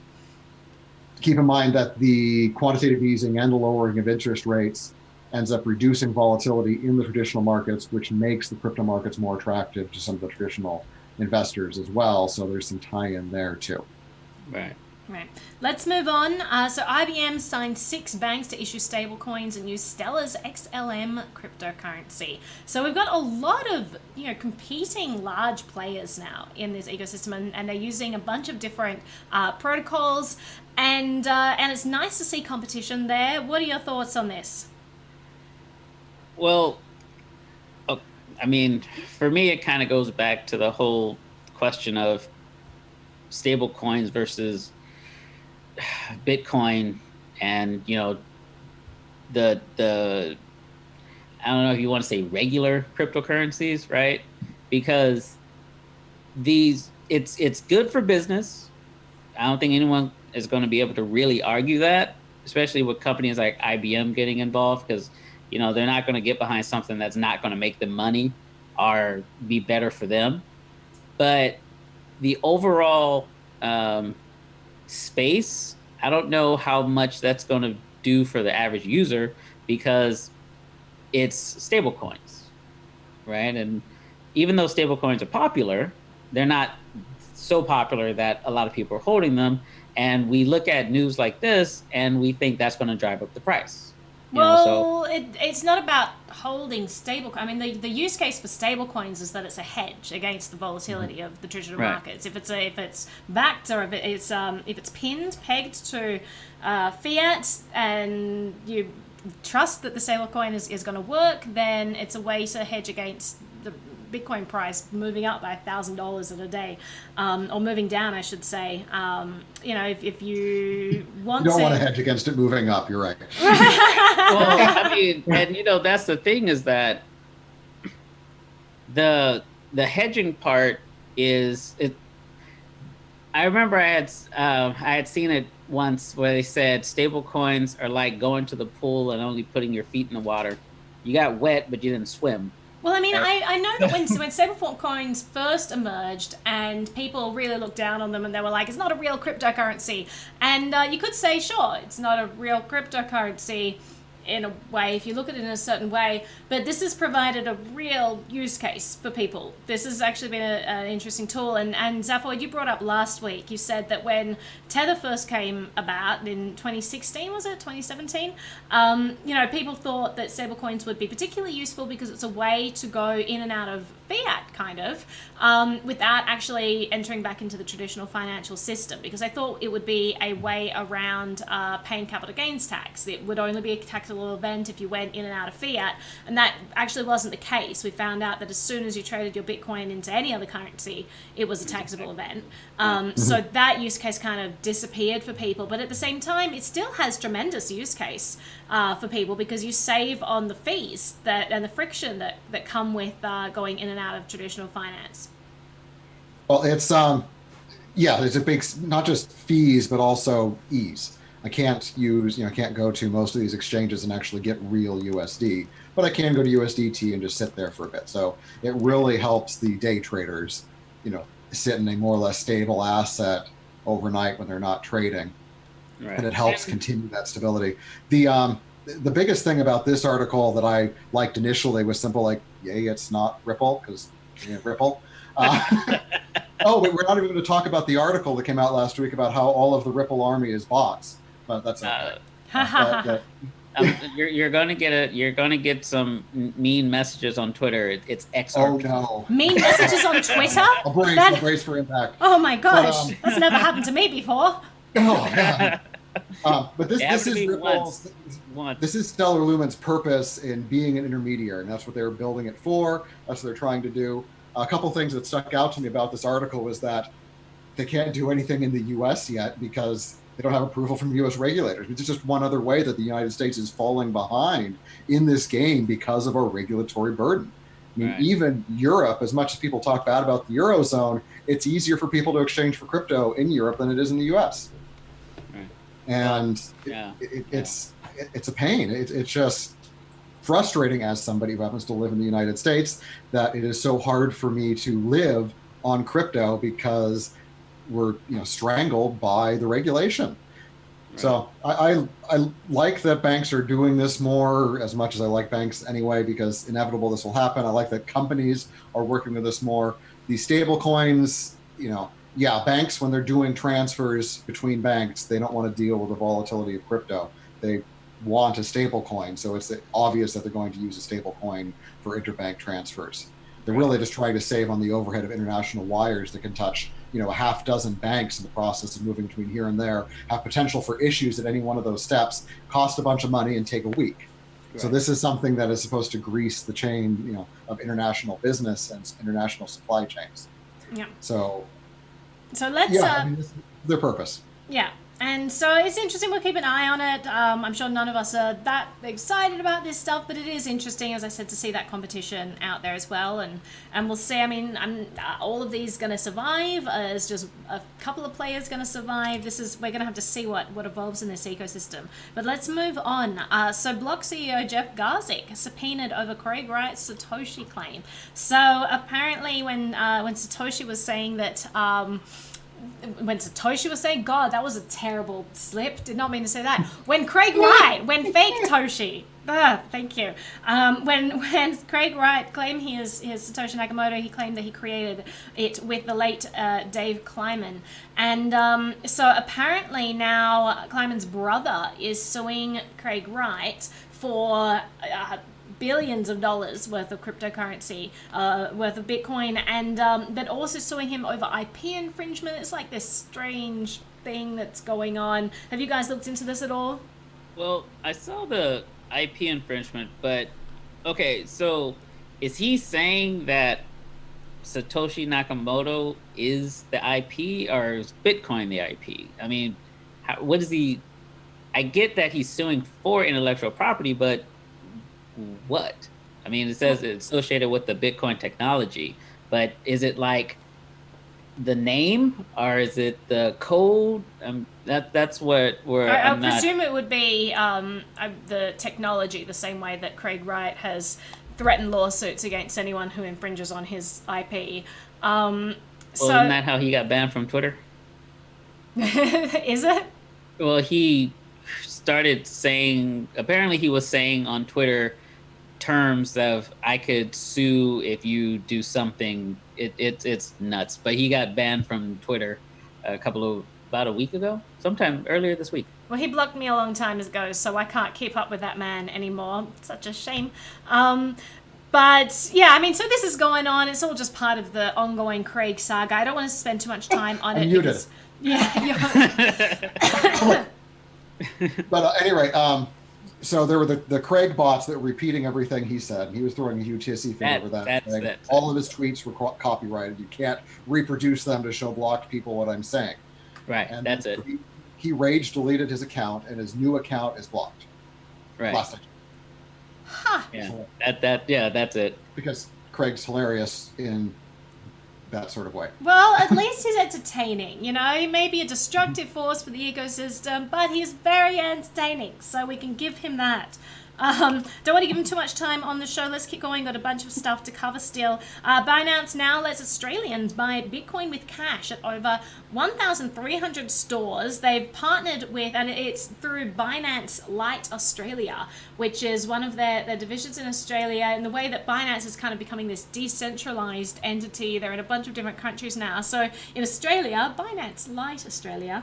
C: keep in mind that the quantitative easing and the lowering of interest rates ends up reducing volatility in the traditional markets, which makes the crypto markets more attractive to some of the traditional investors as well. So there's some tie-in there too.
B: Right.
A: Right. Let's move on. So IBM signed 6 banks to issue stablecoins and use Stellar's XLM cryptocurrency. So we've got a lot of competing large players now in this ecosystem, and they're using a bunch of different protocols, and it's nice to see competition there. What are your thoughts on this?
B: Well, I mean, for me, it kind of goes back to the whole question of stable coins versus Bitcoin, and the I don't know if you want to say regular cryptocurrencies, right? Because it's good for business. I don't think anyone is going to be able to really argue that, especially with companies like IBM getting involved, because they're not going to get behind something that's not going to make them money or be better for them. But the overall space, I don't know how much that's going to do for the average user, because it's stablecoins, right? And even though stablecoins are popular, they're not so popular that a lot of people are holding them. And we look at news like this and we think that's going to drive up the price.
A: It's not about holding stable. I mean, the use case for stablecoins is that it's a hedge against the volatility of the traditional markets. If it's backed, or if it's pegged to fiat, and you trust that the stablecoin is going to work, then it's a way to hedge against the Bitcoin price moving up by $1,000 in a day, or moving down, I should say. If you want
C: you don't want to hedge against it moving up, you're right.
B: Well, I mean, and that's the thing, is that the hedging part is it. I remember I had seen it once where they said stable coins are like going to the pool and only putting your feet in the water. You got wet, but you didn't swim.
A: Well, I mean, I know that when stablecoins first emerged and people really looked down on them and they were like, it's not a real cryptocurrency. And you could say, sure, it's not a real cryptocurrency in a way, if you look at it in a certain way, but this has provided a real use case for people. This has actually been an interesting tool. And Zaphoid, you brought up last week, you said that when Tether first came about in 2016, was it 2017? People thought that stablecoins would be particularly useful because it's a way to go in and out of fiat, kind of, without actually entering back into the traditional financial system, because I thought it would be a way around paying capital gains tax. It would only be a taxable event if you went in and out of fiat, and that actually wasn't the case. We found out that as soon as you traded your Bitcoin into any other currency, it was a taxable event. So that use case kind of disappeared for people, but at the same time, it still has tremendous use case for people, because you save on the fees and the friction that come with going in and out of traditional finance.
C: Well, it's there's a big, not just fees, but also ease. I can't go to most of these exchanges and actually get real USD, but I can go to USDT and just sit there for a bit. So it really helps the day traders, sit in a more or less stable asset overnight when they're not trading. Right. And it helps continue that stability. The biggest thing about this article that I liked initially was simple, like, yay, it's not Ripple, because Ripple. Oh, we're not even going to talk about the article that came out last week about how all of the Ripple army is bots, but that's okay.
B: You're going to get some mean messages on Twitter. It's XRP.
C: Oh no!
A: Mean messages on Twitter?
C: I'll brace for impact.
A: Oh my gosh, that's never happened to me before.
C: Oh yeah. But this is Ripple's. This is Stellar Lumen's purpose in being an intermediary, and that's what they're building it for. That's what they're trying to do. A couple things that stuck out to me about this article was that they can't do anything in the U.S. yet because they don't have approval from U.S. regulators. It's just one other way that the United States is falling behind in this game because of our regulatory burden. I mean, even Europe, as much as people talk bad about the Eurozone, it's easier for people to exchange for crypto in Europe than it is in the U.S. And it's a pain. It's just frustrating as somebody who happens to live in the United States that it is so hard for me to live on crypto because we're strangled by the regulation. Right. So I like that banks are doing this more, as much as I like banks anyway, because inevitable this will happen. I like that companies are working with this more. These stable coins, banks, when they're doing transfers between banks, they don't want to deal with the volatility of crypto. They want a stable coin, so it's obvious that they're going to use a stable coin for interbank transfers. They're really just trying to save on the overhead of international wires that can touch a half dozen banks in the process of moving between here and there, have potential for issues at any one of those steps, cost a bunch of money, and take a week. Right. So this is something that is supposed to grease the chain of international business and international supply chains.
A: Yeah.
C: So
A: let's
C: this is their purpose.
A: Yeah. And so it's interesting. We'll keep an eye on it. I'm sure none of us are that excited about this stuff, but it is interesting, as I said, to see that competition out there as well. And we'll see. I mean, all of these going to survive? Is just a couple of players going to survive? We're going to have to see what evolves in this ecosystem. But let's move on. So Block CEO Jeff Garzik subpoenaed over Craig Wright's Satoshi claim. So apparently, when Satoshi was saying that. When Satoshi was saying, God, that was a terrible slip. Did not mean to say that. When Craig Wright, when fake Toshi, thank you. When Craig Wright claimed his Satoshi Nakamoto, he claimed that he created it with the late Dave Kleiman. And so apparently now Kleiman's brother is suing Craig Wright for billions of dollars worth of cryptocurrency, worth of Bitcoin, and but also suing him over IP infringement. It's like this strange thing that's going on. Have you guys looked into this at all?
B: Well, I saw the IP infringement, but okay, so is he saying that Satoshi Nakamoto is the IP, or is Bitcoin the IP? I mean, what is he? I get that he's suing for intellectual property, but what? I mean, it says it's associated with the Bitcoin technology, but is it like the name, or is it the code? That's where
A: I presume it would be the technology, the same way that Craig Wright has threatened lawsuits against anyone who infringes on his IP.
B: Well, isn't that how he got banned from Twitter?
A: Is it?
B: Well, he started saying, apparently he was saying on Twitter terms of, I could sue if you do something. It's nuts. But he got banned from Twitter about a week ago, sometime earlier this week.
A: Well, he blocked me a long time ago, so I can't keep up with that man anymore. It's such a shame. But yeah, I mean, so this is going on. It's all just part of the ongoing Craig saga. I don't want to spend too much time on it.
C: Muted.
A: Yeah.
C: But at any rate, so there were the Craig bots that were repeating everything he said. He was throwing a huge hissy fit over that. All of his tweets were copyrighted. You can't reproduce them to show blocked people what I'm saying.
B: Right, and that's it.
C: He rage deleted his account, and his new account is blocked.
B: Right.
C: Last night.
A: Huh.
B: Yeah, that's it.
C: Because Craig's hilarious in that sort of way.
A: Well, at least he's entertaining. You know, he may be a destructive force for the ecosystem, but he's very entertaining, so we can give him that. Don't want to give him too much time on the show. Let's keep going. Got a bunch of stuff to cover still. Binance now lets Australians buy Bitcoin with cash at over 1,300 stores. They've partnered with, and it's through Binance Lite Australia, which is one of their divisions in Australia. And the way that Binance is kind of becoming this decentralized entity, they're in a bunch of different countries now. So in Australia, Binance Lite Australia,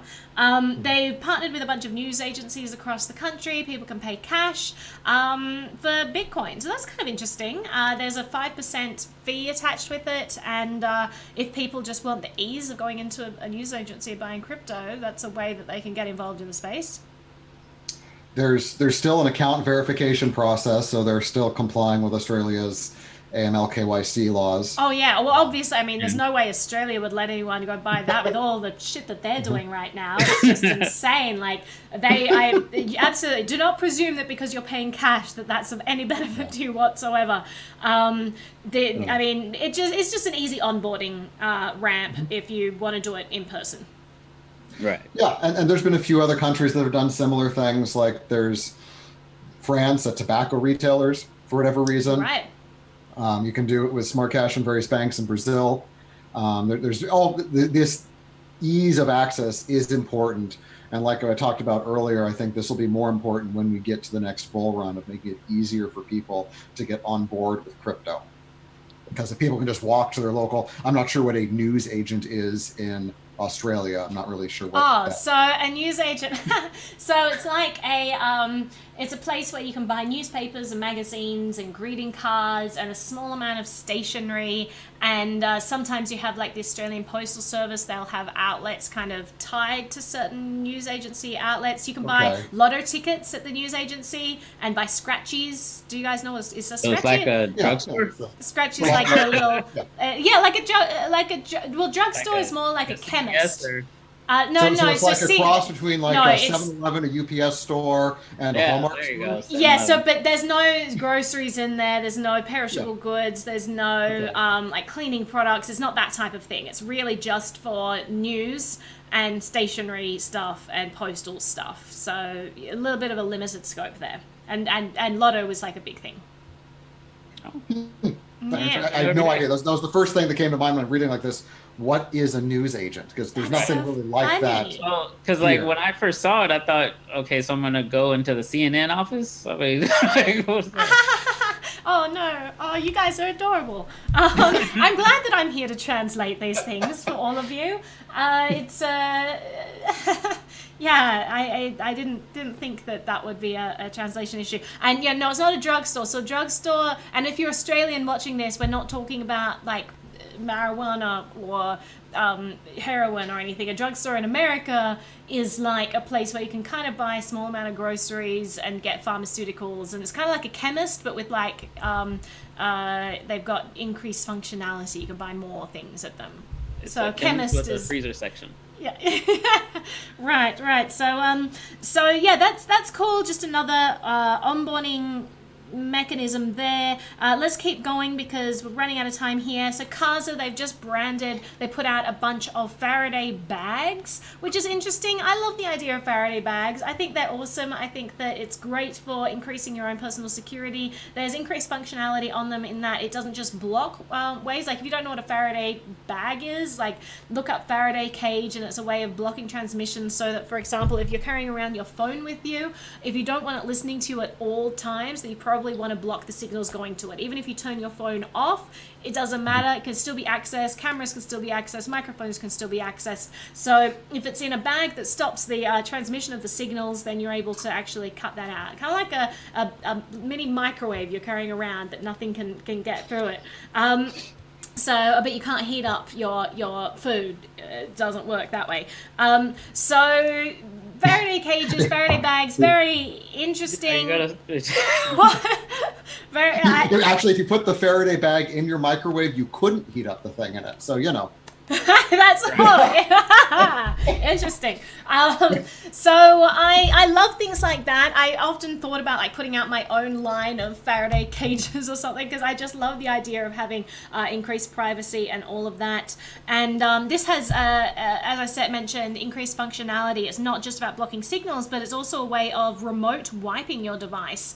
A: they've partnered with a bunch of news agencies across the country. People can pay cash for Bitcoin. So that's kind of interesting. There's a 5% fee attached with it, and if people just want the ease of going into a news agency buying crypto, that's a way that they can get involved in the space.
C: There's still an account verification process, so they're still complying with Australia's AML KYC laws.
A: Oh yeah, well obviously, I mean, there's no way Australia would let anyone go buy that with all the shit that they're doing right now. It's just insane. Like I absolutely do not presume that because you're paying cash that's of any benefit to you whatsoever. I mean, it's just an easy onboarding ramp if you want to do it in person.
B: Right.
C: Yeah, and there's been a few other countries that have done similar things. Like there's France at tobacco retailers for whatever reason.
A: Right.
C: You can do it with smart cash in various banks in Brazil. There's this ease of access is important. And like I talked about earlier, I think this will be more important when we get to the next bull run of making it easier for people to get on board with crypto. Because if people can just walk to their local, I'm not sure what a news agent is in Australia. I'm not really sure what.
A: So a news agent. So it's like it's a place where you can buy newspapers and magazines and greeting cards and a small amount of stationery. And sometimes you have like the Australian Postal Service. They'll have outlets kind of tied to certain news agency outlets. You can buy lotto tickets at the news agency and buy scratchies. Do you guys know is a scratchie?
B: So it's like a drugstore.
A: Scratch is like a little, like a drugstore is more like a chemist. No,
C: so
A: no.
C: it's like a
A: see,
C: cross between like
A: no,
C: a
A: it's
C: 7-Eleven, a UPS store, and a Hallmark
B: there you
C: store.
B: go.
A: Yeah, so but there's no groceries in there. There's no perishable
C: Yeah.
A: goods. There's no like cleaning products. It's not that type of thing. It's really just for news and stationery stuff and postal stuff. So a little bit of a limited scope there. And Lotto was like a big thing. Yeah.
C: I have no idea. That was the first thing that came to mind when I'm reading like this. What is a news agent? Because there's
A: That's
C: nothing
A: so
C: really like that.
A: funny.
B: Well, because like
C: here.
B: when I first saw it, I thought, okay, so I'm gonna go into the CNN office. I mean, like, what's that?
A: Oh no! Oh, you guys are adorable. I'm glad that I'm here to translate these things for all of you. It's yeah, I didn't think that would be a translation issue. And yeah, no, it's not a drugstore. So drugstore, and if you're Australian watching this, we're not talking about like marijuana or heroin or anything. A drugstore in America is like a place where you can kind of buy a small amount of groceries and get pharmaceuticals, and it's kind of like a chemist, but with like they've got increased functionality. You can buy more things at them. So a chemist
B: with
A: is
B: a freezer section.
A: yeah. right. So yeah, that's cool. Just another onboarding mechanism there. Let's keep going because we're running out of time here. So Casa, they've just branded, they put out a bunch of Faraday bags, which is interesting. I love the idea of Faraday bags. I think they're awesome. I think that it's great for increasing your own personal security. There's increased functionality on them in that it doesn't just block ways. Like if you don't know what a Faraday bag is, like look up Faraday cage, and it's a way of blocking transmissions so that, for example, if you're carrying around your phone with you, if you don't want it listening to you at all times, then you probably want to block the signals going to it. Even if you turn your phone off, it doesn't matter. It can still be accessed. Cameras can still be accessed. Microphones can still be accessed. So if it's in a bag that stops the transmission of the signals, then you're able to actually cut that out. Kind of like a mini microwave you're carrying around that nothing can get through it. So, but you can't heat up your food. It doesn't work that way. So Faraday cages, Faraday bags, very interesting. What?
C: Actually, if you put the Faraday bag in your microwave, you couldn't heat up the thing in it. So, you know.
A: That's interesting. So I love things like that. I often thought about like putting out my own line of Faraday cages or something because I just love the idea of having increased privacy and all of that. And this has, as I mentioned, increased functionality. It's not just about blocking signals, but it's also a way of remote wiping your device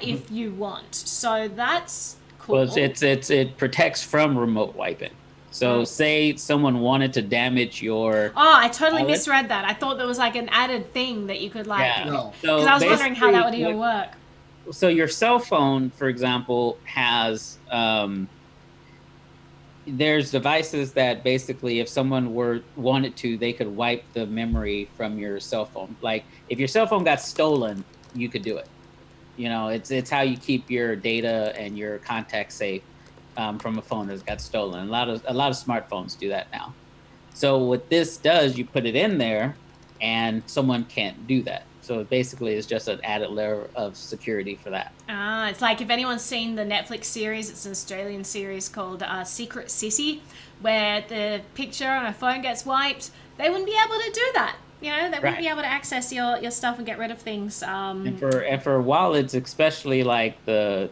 A: if you want. So that's cool.
B: Well, it protects from remote wiping. So say someone wanted to damage your...
A: Oh, I totally misread that. I thought there was like an added thing that you could like...
B: Yeah.
C: No.
A: Because I was wondering how that would even work.
B: So your cell phone, for example, has... there's devices that basically, if someone wanted to, they could wipe the memory from your cell phone. Like if your cell phone got stolen, you could do it. You know, it's how you keep your data and your contacts safe. From a phone that got stolen. A lot of smartphones do that now. So what this does, you put it in there, and someone can't do that. So it basically is just an added layer of security for that.
A: It's like if anyone's seen the Netflix series, it's an Australian series called Secret City, where the picture on a phone gets wiped. They wouldn't be able to do that. You know, they wouldn't be able to access your stuff and get rid of things.
B: And for wallets, especially like the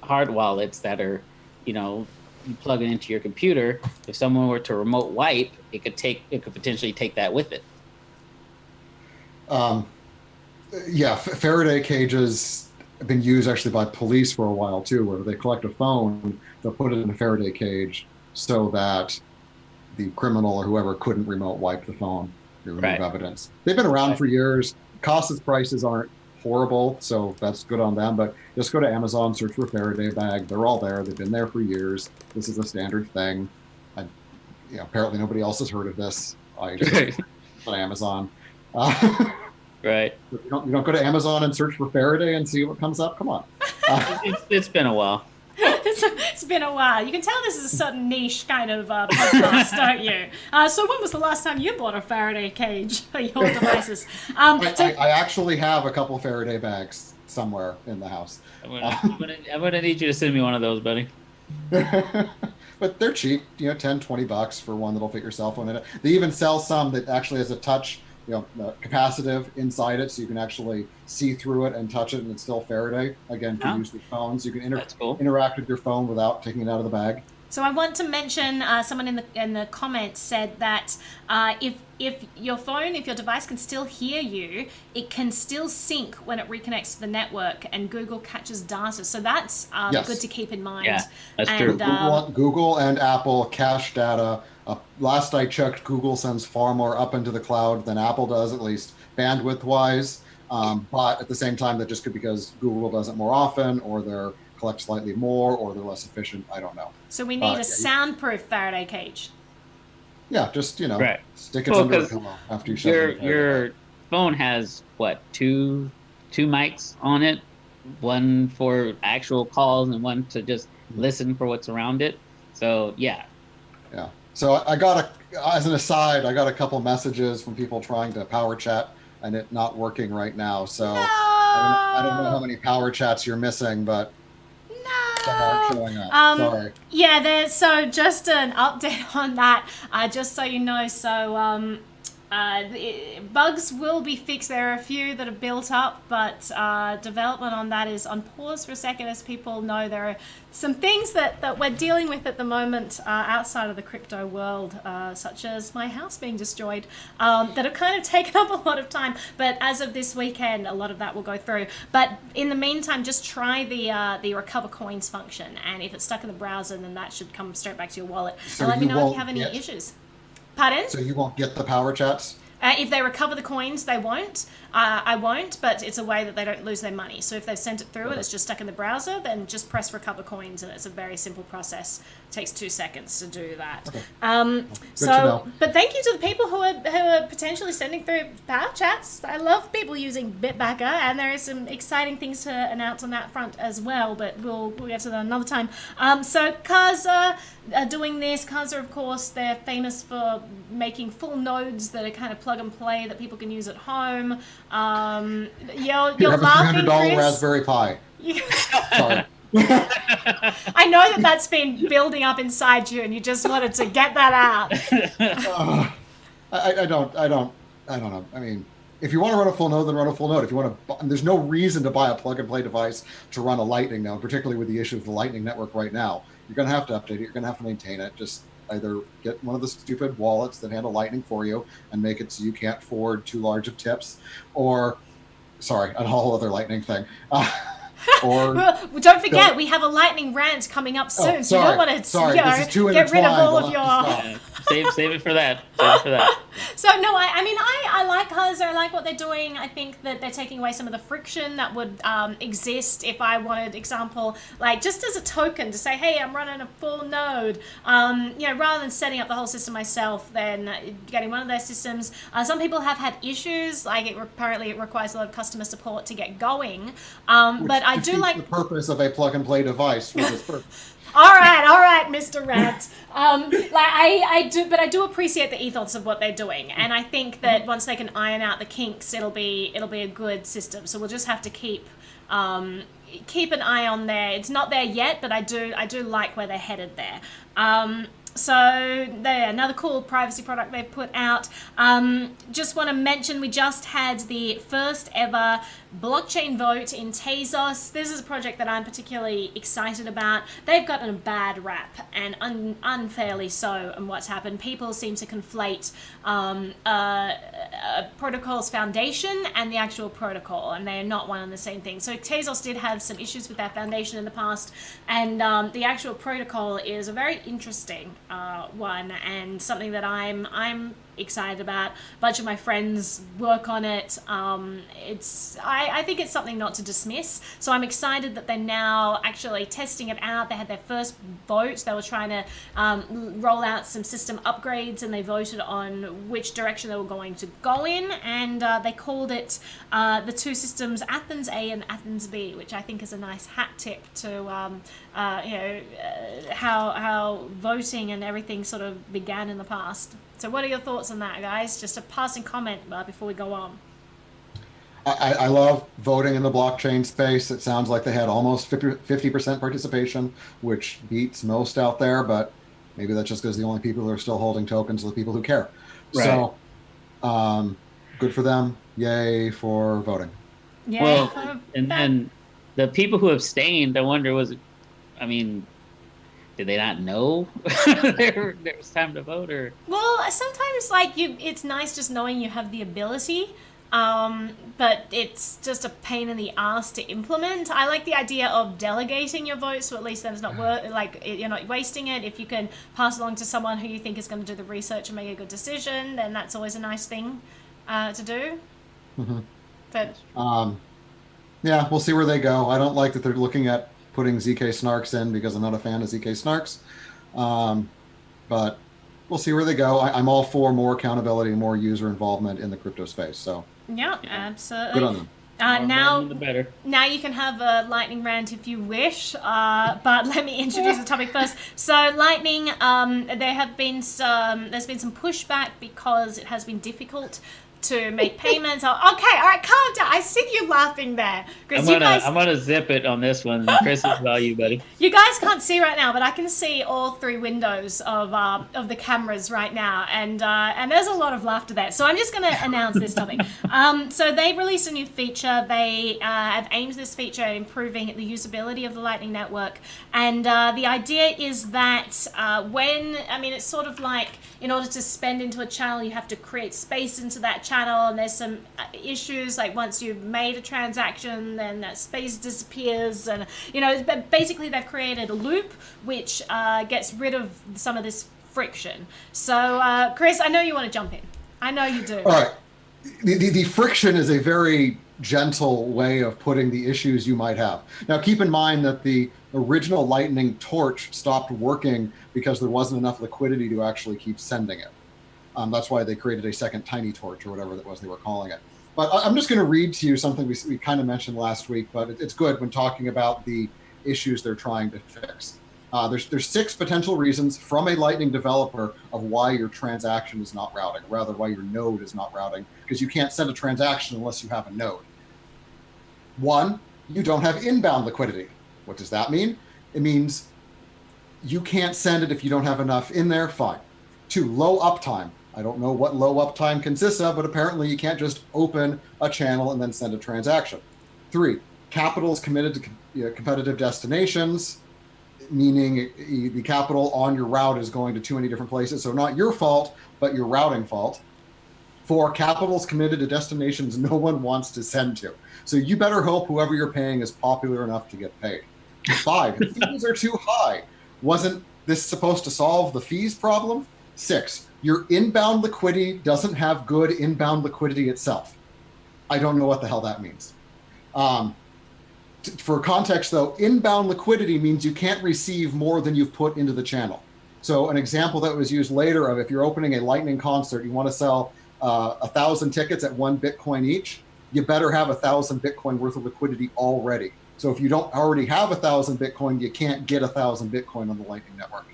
B: hard wallets that are, you know, you plug it into your computer. If someone were to remote wipe, it could potentially take that with it.
C: Yeah, Faraday cages have been used actually by police for a while too, where they collect a phone, they'll put it in a Faraday cage so that the criminal or whoever couldn't remote wipe the phone, remove evidence. They've been around for years. Casa's prices aren't horrible, so that's good on them, but just go to Amazon, search for Faraday bag. They're all there. They've been there for years. This is a standard thing. Apparently nobody else has heard of this. I just on Amazon.
B: Right.
C: You don't go to Amazon and search for Faraday and see what comes up? Come on.
B: It's been a while.
A: It's been a while. You can tell this is a certain niche kind of podcast, don't you? So when was the last time you bought a Faraday cage for your devices?
C: I actually have a couple Faraday bags somewhere in the house.
B: I'm gonna need you to send me one of those, buddy.
C: but they're cheap, 10, $20 for one that'll fit your cell phone in it. They even sell some that actually has a touch, capacitive inside it, so you can actually see through it and touch it, and it's still Faraday. Again, for use with phones, you can interact with your phone without taking it out of the bag.
A: So I want to mention, someone in the comments said that if your device can still hear you, it can still sync when it reconnects to the network, and Google catches data. So that's good to keep in mind.
B: Yeah, that's true.
C: Google and Apple cache data. Last I checked, Google sends far more up into the cloud than Apple does, at least bandwidth-wise. But at the same time, that just could be because Google does it more often, or they're collect slightly more, or they're less efficient. I don't know.
A: So we need a soundproof Faraday cage.
C: Yeah, just
B: right.
C: Stick it under the pillow after you shut it.
B: Your phone has what, two mics on it, one for actual calls and one to just listen for what's around it. So yeah.
C: So as an aside, I got a couple messages from people trying to power chat and it not working right now. So
A: no!
C: I don't know how many power chats you're missing, but some aren't showing up. Sorry.
A: Yeah, so just an update on that, just so you know. So bugs will be fixed. There are a few that are built up, but development on that is on pause for a second. As people know, there are some things that we're dealing with at the moment outside of the crypto world, such as my house being destroyed, that have kind of taken up a lot of time. But as of this weekend, a lot of that will go through. But in the meantime, just try the recover coins function, and if it's stuck in the browser, then that should come straight back to your wallet.
C: So
A: and let me know if you have any issues. Pardon?
C: So you won't get the power chats?
A: If they recover the coins, they won't. I won't, but it's a way that they don't lose their money. So if they've sent it through and it's just stuck in the browser, then just press recover coins, and it's a very simple process. It takes 2 seconds to do that.
C: Okay.
A: But thank you to the people who are potentially sending through power chats. I love people using Bitbacker, and there is some exciting things to announce on that front as well, but we'll get to that another time. So Casa are doing this. Casa, of course, they're famous for making full nodes that are kind of plug and play that people can use at home. You're laughing,
C: $300
A: Chris.
C: Raspberry Pi. Sorry.
A: I know that's been building up inside you, and you just wanted to get that out.
C: I don't know. I mean, if you want to run a full node, then run a full node. If you want to, there's no reason to buy a plug and play device to run a Lightning node, particularly with the issue of the Lightning network right now. You're going to have to update it. You're going to have to maintain it. Just either get one of the stupid wallets that handle Lightning for you and make it so you can't forward too large of tips, or, sorry, a whole other Lightning thing. Or
A: well, don't forget, we have a Lightning rant coming up soon, so you don't want to get rid of all of your...
B: Save it for that. Save it for that.
A: So no, I like Casa. I like what they're doing. I think that they're taking away some of the friction that would exist if I wanted, example, like just as a token to say, hey, I'm running a full node. Rather than setting up the whole system myself, then getting one of their systems. Some people have had issues, like apparently it requires a lot of customer support to get going. But I do like
C: the purpose of a plug and play device for this purpose.
A: All right, Mr. Rant. I do appreciate the ethos of what they're doing, and I think that once they can iron out the kinks, it'll be a good system. So we'll just have to keep an eye on there. It's not there yet, but I do like where they're headed there. So there, another cool privacy product they've put out. Just want to mention we just had the first ever blockchain vote in Tezos. This is a project that I'm particularly excited about. They've gotten a bad rap, and unfairly so, and what's happened. People seem to conflate a protocol's foundation and the actual protocol, and they are not one and the same thing. So Tezos did have some issues with their foundation in the past, and the actual protocol is a very interesting one, and something that I'm excited about. A bunch of my friends work on it. I think it's something not to dismiss. So I'm excited that they're now actually testing it out. They had their first vote. They were trying to roll out some system upgrades, and they voted on which direction they were going to go in, and they called it the two systems Athens A and Athens B, which I think is a nice hat tip to how voting and everything sort of began in the past. So what are your thoughts on that, guys? Just a passing comment before we go on.
C: I love voting in the blockchain space. It sounds like they had almost 50% participation, which beats most out there. But Maybe that's just because the only people who are still holding tokens are the people who care.
B: Right.
C: So good for them. Yay for voting.
A: Yeah.
B: Well, and then the people who abstained, I wonder, did they not know there was time to vote? Or
A: well, sometimes it's nice just knowing you have the ability, but it's just a pain in the ass to implement. I like the idea of delegating your vote, so at least then it's not you're not wasting it. If you can pass along to someone who you think is going to do the research and make a good decision, then that's always a nice thing to do.
C: Mm-hmm.
A: But
C: yeah, we'll see where they go. I don't like that they're looking at putting ZK Snarks in because I'm not a fan of ZK Snarks. But we'll see where they go. I'm all for more accountability and more user involvement in the crypto space. So
A: yeah, absolutely.
C: Good on them.
A: Now you can have a lightning rant if you wish, but let me introduce the topic first. So lightning, there's been some pushback because it has been difficult to make payments. Okay, all right, calm down. I see you laughing there.
B: I'm gonna zip it on this one. Chris, is about you, buddy.
A: You guys can't see right now, but I can see all three windows of the cameras right now, and there's a lot of laughter there. So I'm just going to announce this topic. So they released a new feature. They have aimed this feature at improving the usability of the Lightning Network, and the idea is that it's sort of like in order to spend into a channel, you have to create space into that channel, and there's some issues like once you've made a transaction, then that space disappears, and basically they've created a loop which gets rid of some of this friction. So Chris, I know you want to jump in. I know you do.
C: All right. The friction is a very gentle way of putting the issues you might have. Now, keep in mind that the original Lightning torch stopped working because there wasn't enough liquidity to actually keep sending it. That's why they created a second tiny torch or whatever that was they were calling it. But I'm just going to read to you something we kind of mentioned last week, but it's good when talking about the issues they're trying to fix. There's 6 potential reasons from a Lightning developer of why your transaction is not routing, rather why your node is not routing, because you can't send a transaction unless you have a node. 1, you don't have inbound liquidity. What does that mean? It means you can't send it if you don't have enough in there. Fine. 2, low uptime. I don't know what low uptime consists of, but apparently you can't just open a channel and then send a transaction. 3, capital is committed to competitive destinations, meaning the capital on your route is going to too many different places. So not your fault, but your routing fault. 4, capital is committed to destinations no one wants to send to. So you better hope whoever you're paying is popular enough to get paid. 5, the fees are too high. Wasn't this supposed to solve the fees problem? 6, your inbound liquidity doesn't have good inbound liquidity itself. I don't know what the hell that means. For context though, inbound liquidity means you can't receive more than you've put into the channel. So an example that was used later of if you're opening a Lightning concert, you want to sell 1,000 tickets at 1 Bitcoin each, you better have 1,000 Bitcoin worth of liquidity already. So if you don't already have 1,000 Bitcoin, you can't get 1,000 Bitcoin on the Lightning Network.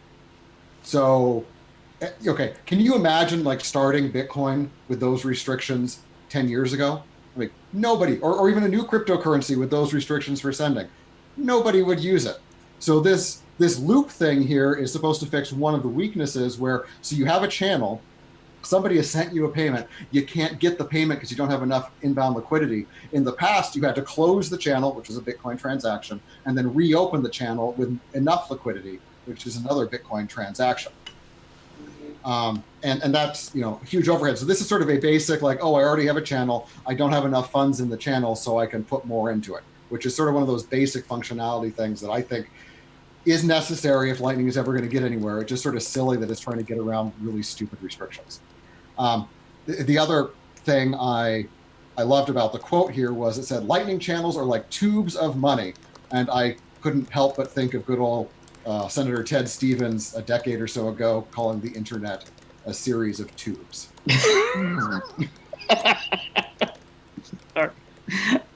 C: So, okay, can you imagine like starting Bitcoin with those restrictions 10 years ago? I mean, nobody, or even a new cryptocurrency with those restrictions for sending, nobody would use it. So this loop thing here is supposed to fix one of the weaknesses where, so you have a channel, somebody has sent you a payment, you can't get the payment because you don't have enough inbound liquidity. In the past, you had to close the channel, which is a Bitcoin transaction, and then reopen the channel with enough liquidity, which is another Bitcoin transaction. And that's, huge overhead. So this is sort of a basic, like, oh, I already have a channel. I don't have enough funds in the channel, so I can put more into it, which is sort of one of those basic functionality things that I think is necessary if Lightning is ever going to get anywhere. It's just sort of silly that it's trying to get around really stupid restrictions. The other thing I loved about the quote here was it said, Lightning channels are like tubes of money. And I couldn't help but think of good old Senator Ted Stevens a decade or so ago calling the internet a series of tubes.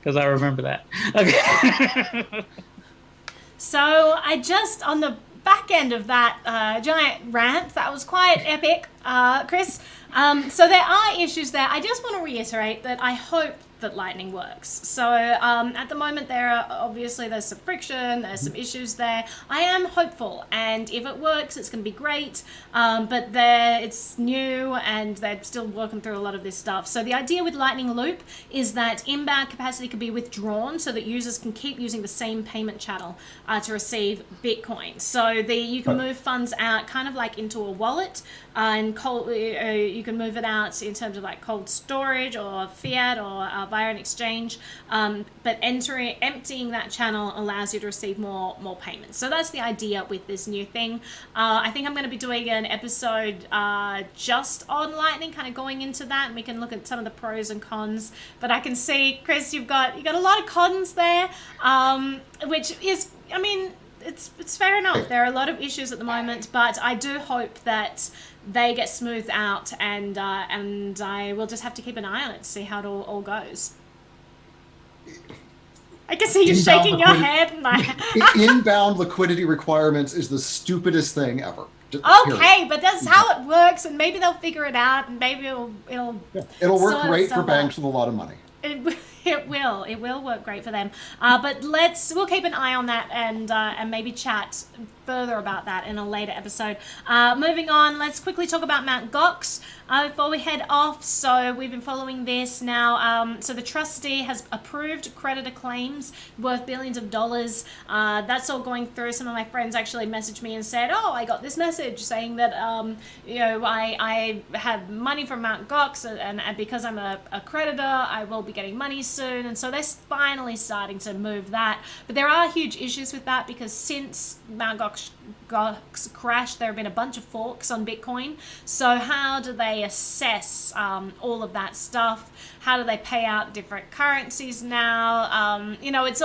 B: Because I remember that. Okay.
A: So I just, on the back end of that giant rant, that was quite epic. Chris. So there are issues there. I just want to reiterate that I hope that Lightning works. So at the moment there's some friction, there's some issues there. I am hopeful, and if it works, it's going to be great. But it's new, and they're still working through a lot of this stuff. So the idea with Lightning Loop is that inbound capacity can be withdrawn so that users can keep using the same payment channel to receive Bitcoin. So you can move funds out kind of like into a wallet, and you can move it out in terms of like cold storage or fiat or via an exchange, but emptying that channel allows you to receive more payments. So that's the idea with this new thing. I think I'm going to be doing an episode just on Lightning, kind of going into that, and we can look at some of the pros and cons. But I can see, Chris, you got a lot of cons there, which is, I mean, it's fair enough. There are a lot of issues at the moment, but I do hope that they get smoothed out, and I will just have to keep an eye on it to see how it all goes. I can see you shaking your head.
C: Inbound liquidity requirements is the stupidest thing ever.
A: Okay, but that's how it works, and maybe they'll figure it out, and maybe it'll
C: work great for banks with a lot of money.
A: It will work great for them. But we'll keep an eye on that, and maybe chat further about that in a later episode. Moving on, let's quickly talk about Mt. Gox before we head off. So we've been following this now. So the trustee has approved creditor claims worth billions of dollars. That's all going through. Some of my friends actually messaged me and said, "Oh, I got this message saying that I have money from Mt. Gox, and because I'm a creditor, I will be getting money soon." And so they're finally starting to move that. But there are huge issues with that, because since Mt. Gox crash, there have been a bunch of forks on Bitcoin. So how do they assess all of that stuff? How do they pay out different currencies now? It's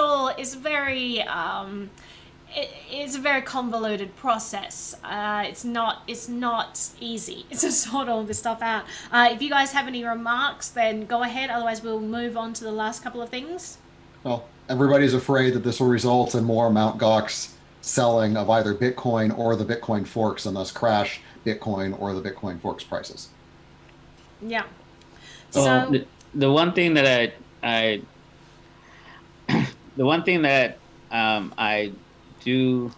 A: a very convoluted process. It's not easy to sort all this stuff out. If you guys have any remarks, then go ahead. Otherwise, we'll move on to the last couple of things.
C: Well, everybody's afraid that this will result in more Mt. Gox selling of either Bitcoin or the Bitcoin forks, and thus crash Bitcoin or the Bitcoin forks prices.
A: Yeah.
B: So the one thing that I do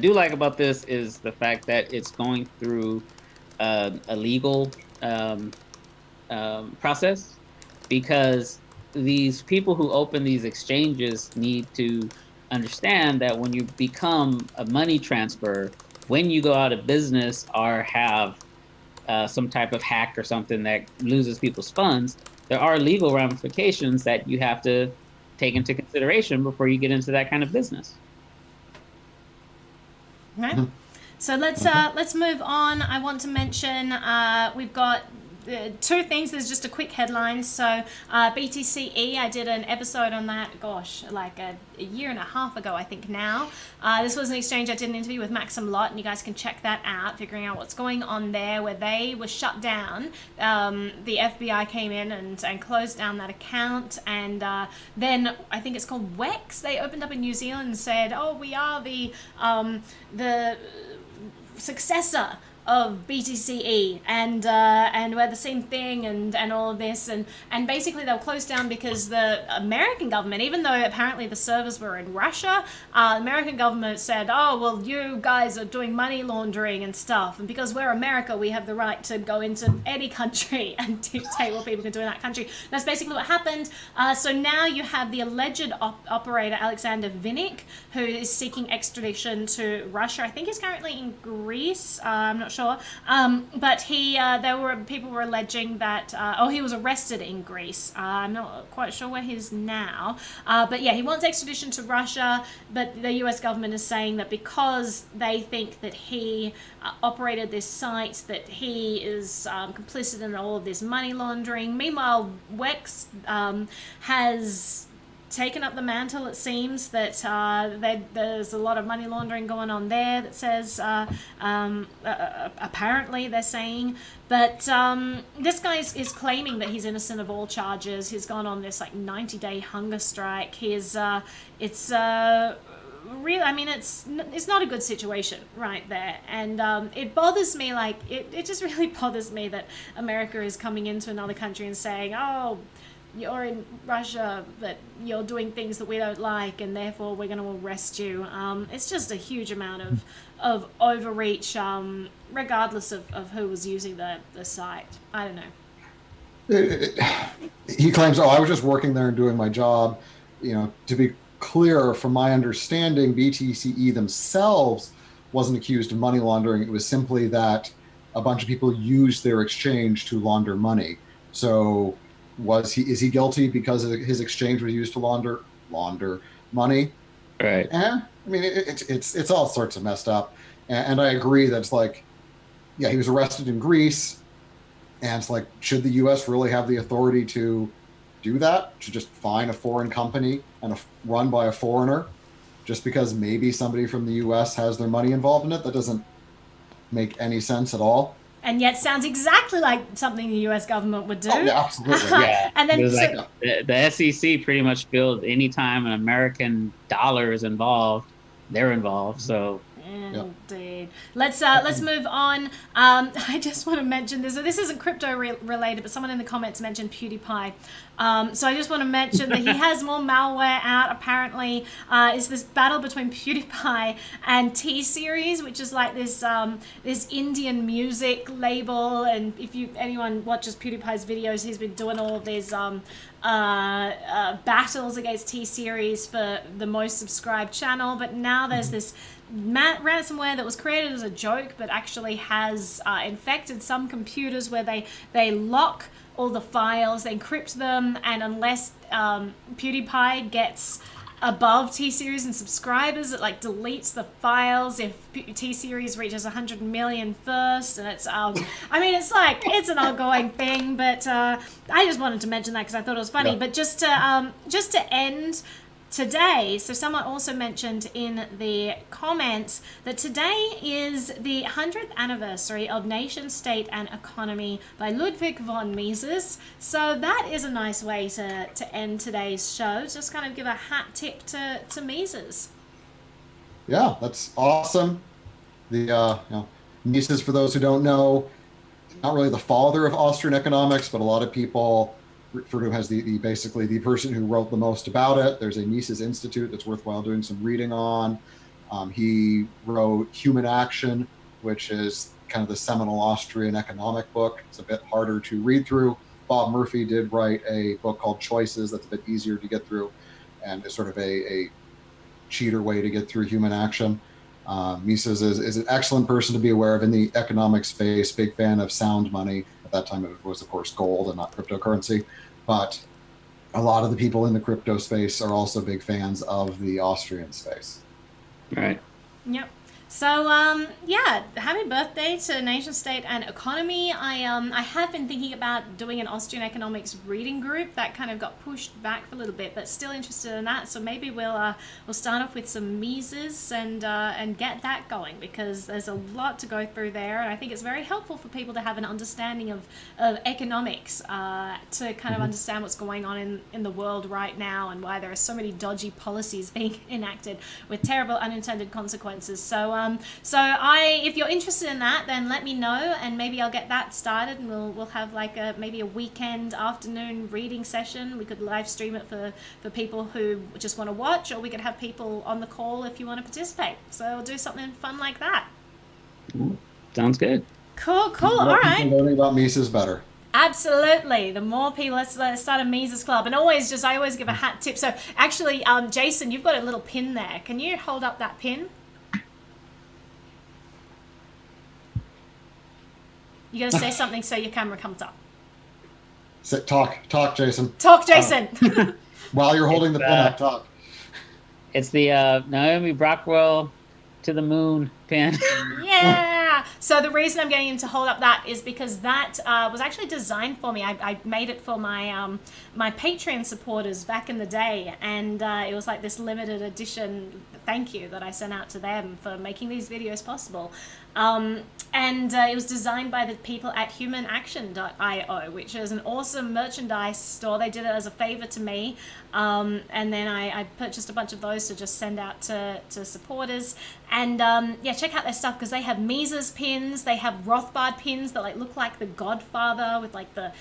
B: like about this is the fact that it's going through a legal process, because these people who open these exchanges need to understand that when you become a money transfer, when you go out of business or have some type of hack or something that loses people's funds, there are legal ramifications that you have to take into consideration before you get into that kind of business.
A: Right. So let's move on. I want to mention we've got two things. There's just a quick headline. So BTCE, I did an episode on that, like a year and a half ago, I think now. This was an exchange I did an interview with Maxim Lott, and you guys can check that out, figuring out what's going on there, where they were shut down. The FBI came in and closed down that account, and then I think it's called WEX. They opened up in New Zealand and said, "Oh, we are the successor of BTCE, and we're the same thing, and all of this, and basically they were closed down because the American government, even though apparently the servers were in Russia, the American government said, "Oh, well, you guys are doing money laundering and stuff, and because we're America, we have the right to go into any country and dictate what people can do in that country." That's basically what happened. So now you have the alleged operator Alexander Vinnik, who is seeking extradition to Russia. I think he's currently in Greece. I'm not sure. But people were alleging that, he was arrested in Greece. I'm not quite sure where he is now. But yeah, he wants extradition to Russia, but the US government is saying that because they think that he operated this site, that he is complicit in all of this money laundering. Meanwhile, WEX has taken up the mantle. It seems that there's a lot of money laundering going on there, that says apparently they're saying, but this guy is claiming that he's innocent of all charges. He's gone on this 90-day hunger strike. really, I mean, it's not a good situation right there. And it bothers me, like, it just really bothers me that America is coming into another country and saying, oh, you're in Russia, that you're doing things that we don't like, and therefore we're going to arrest you. It's just a huge amount of overreach, regardless of who was using the site. I don't know.
C: He claims, oh, I was just working there and doing my job. You know, to be clear, from my understanding, BTCE themselves wasn't accused of money laundering. It was simply that a bunch of people used their exchange to launder money. So is he guilty because his exchange was used to launder money?
B: Right.
C: I mean, it's all sorts of messed up. And I agree that it's like, yeah, he was arrested in Greece, and it's like, should the U.S. really have the authority to do that? To just fine a foreign company and run by a foreigner just because maybe somebody from the U.S. has their money involved in it? That doesn't make any sense at all.
A: And yet sounds exactly like something the U.S. government would do.
C: Oh, yeah, absolutely.
B: Yeah.
A: And then
B: the SEC pretty much feels anytime an American dollar is involved, they're involved. So
A: indeed. Let's move on. I just want to mention this. So this isn't crypto related, but someone in the comments mentioned PewDiePie. So I just want to mention that he has more malware out. Apparently, is this battle between PewDiePie and T-Series, which is like this Indian music label. And if anyone watches PewDiePie's videos, he's been doing all of these battles against T-Series for the most subscribed channel. But now there's this ransomware that was created as a joke, but actually has infected some computers where they lock all the files, they encrypt them, and unless PewDiePie gets above T-Series and subscribers, it like deletes the files if T-Series reaches 100 million first. And it's I mean, it's like, it's an ongoing thing, but I just wanted to mention that because I thought it was funny. But just to end today, so someone also mentioned in the comments that today is the 100th anniversary of Nation, State and Economy by Ludwig von Mises. So that is a nice way to end today's show. Just kind of give a hat tip to Mises.
C: Yeah, that's awesome. The Mises, for those who don't know, not really the father of Austrian economics, but a lot of people refer to him as basically the person who wrote the most about it. There's a Mises Institute that's worthwhile doing some reading on. He wrote Human Action, which is kind of the seminal Austrian economic book. It's a bit harder to read through. Bob Murphy did write a book called Choices that's a bit easier to get through, and it's sort of a cheater way to get through Human Action. Mises is an excellent person to be aware of in the economic space, big fan of sound money. At that time, it was, of course, gold and not cryptocurrency. But a lot of the people in the crypto space are also big fans of the Austrian space.
B: Right.
A: Yep. So, happy birthday to Nation, State and Economy. I have been thinking about doing an Austrian economics reading group. That kind of got pushed back for a little bit, but still interested in that. So maybe we'll start off with some Mises and get that going, because there's a lot to go through there, and I think it's very helpful for people to have an understanding of economics, to kind of understand what's going on in the world right now and why there are so many dodgy policies being enacted with terrible unintended consequences. So if you're interested in that, then let me know, and maybe I'll get that started, and we'll have like maybe a weekend afternoon reading session. We could live stream it for people who just want to watch, or we could have people on the call if you want to participate. So we'll do something fun like that.
B: Sounds good.
A: Cool. All right.
C: Learning about Mises better.
A: Absolutely. The more people, let's start a Mises club. And I always give a hat tip. So actually, Jason, you've got a little pin there. Can you hold up that pin? You got to say something so your camera comes up.
C: Talk, Jason.
A: Talk, Jason.
C: While you're holding the pin up, talk.
B: It's the Naomi Brockwell to the moon pin.
A: Yeah. So the reason I'm getting him to hold up that is because that was actually designed for me. I made it for my my Patreon supporters back in the day, and it was like this limited edition thank you that I sent out to them for making these videos possible. And it was designed by the people at humanaction.io, which is an awesome merchandise store. They did it as a favor to me. And then I purchased a bunch of those to just send out to supporters. And yeah, check out their stuff because they have Mises pins. They have Rothbard pins that like look like the Godfather with like the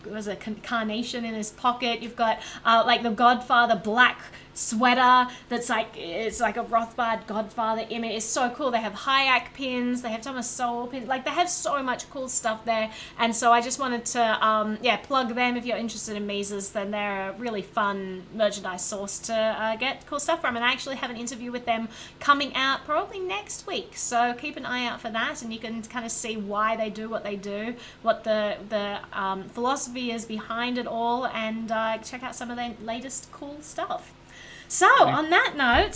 A: there's a carnation in his pocket. You've got like the Godfather black sweater that's like, it's like a Rothbard Godfather image. It's so cool. They have Hayek pins. They have Thomas Sowell pins. Like they have so much cool stuff there. And so I just wanted to yeah, plug them. If you're interested in Mises, then they're a really fun merchandise source to get cool stuff from. And I actually have an interview with them coming out probably next week. So keep an eye out for that, and you can kind of see why they do what they do, what the philosophy is behind it all, and check out some of their latest cool stuff. So on that note,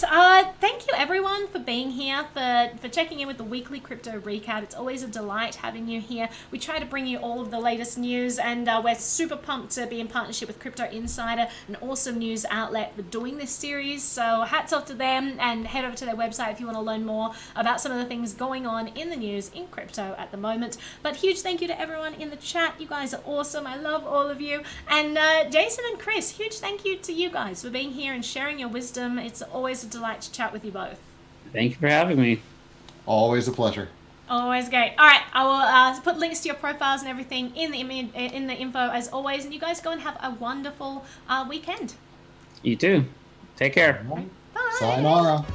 A: thank you everyone for being here, for checking in with the weekly crypto recap. It's always a delight having you here. We try to bring you all of the latest news, and we're super pumped to be in partnership with Crypto Insider, an awesome news outlet, for doing this series. So hats off to them, and head over to their website if you want to learn more about some of the things going on in the news in crypto at the moment. But huge thank you to everyone in the chat. You guys are awesome. I love all of you. And Jason and Chris, huge thank you to you guys for being here and sharing your wisdom. It's always a delight to chat with you both.
B: Thank you for having me.
C: Always a pleasure.
A: Always great. All right, I will put links to your profiles and everything in the info as always, and you guys go and have a wonderful weekend.
B: You too. Take care.
A: Bye.
C: Sayonara.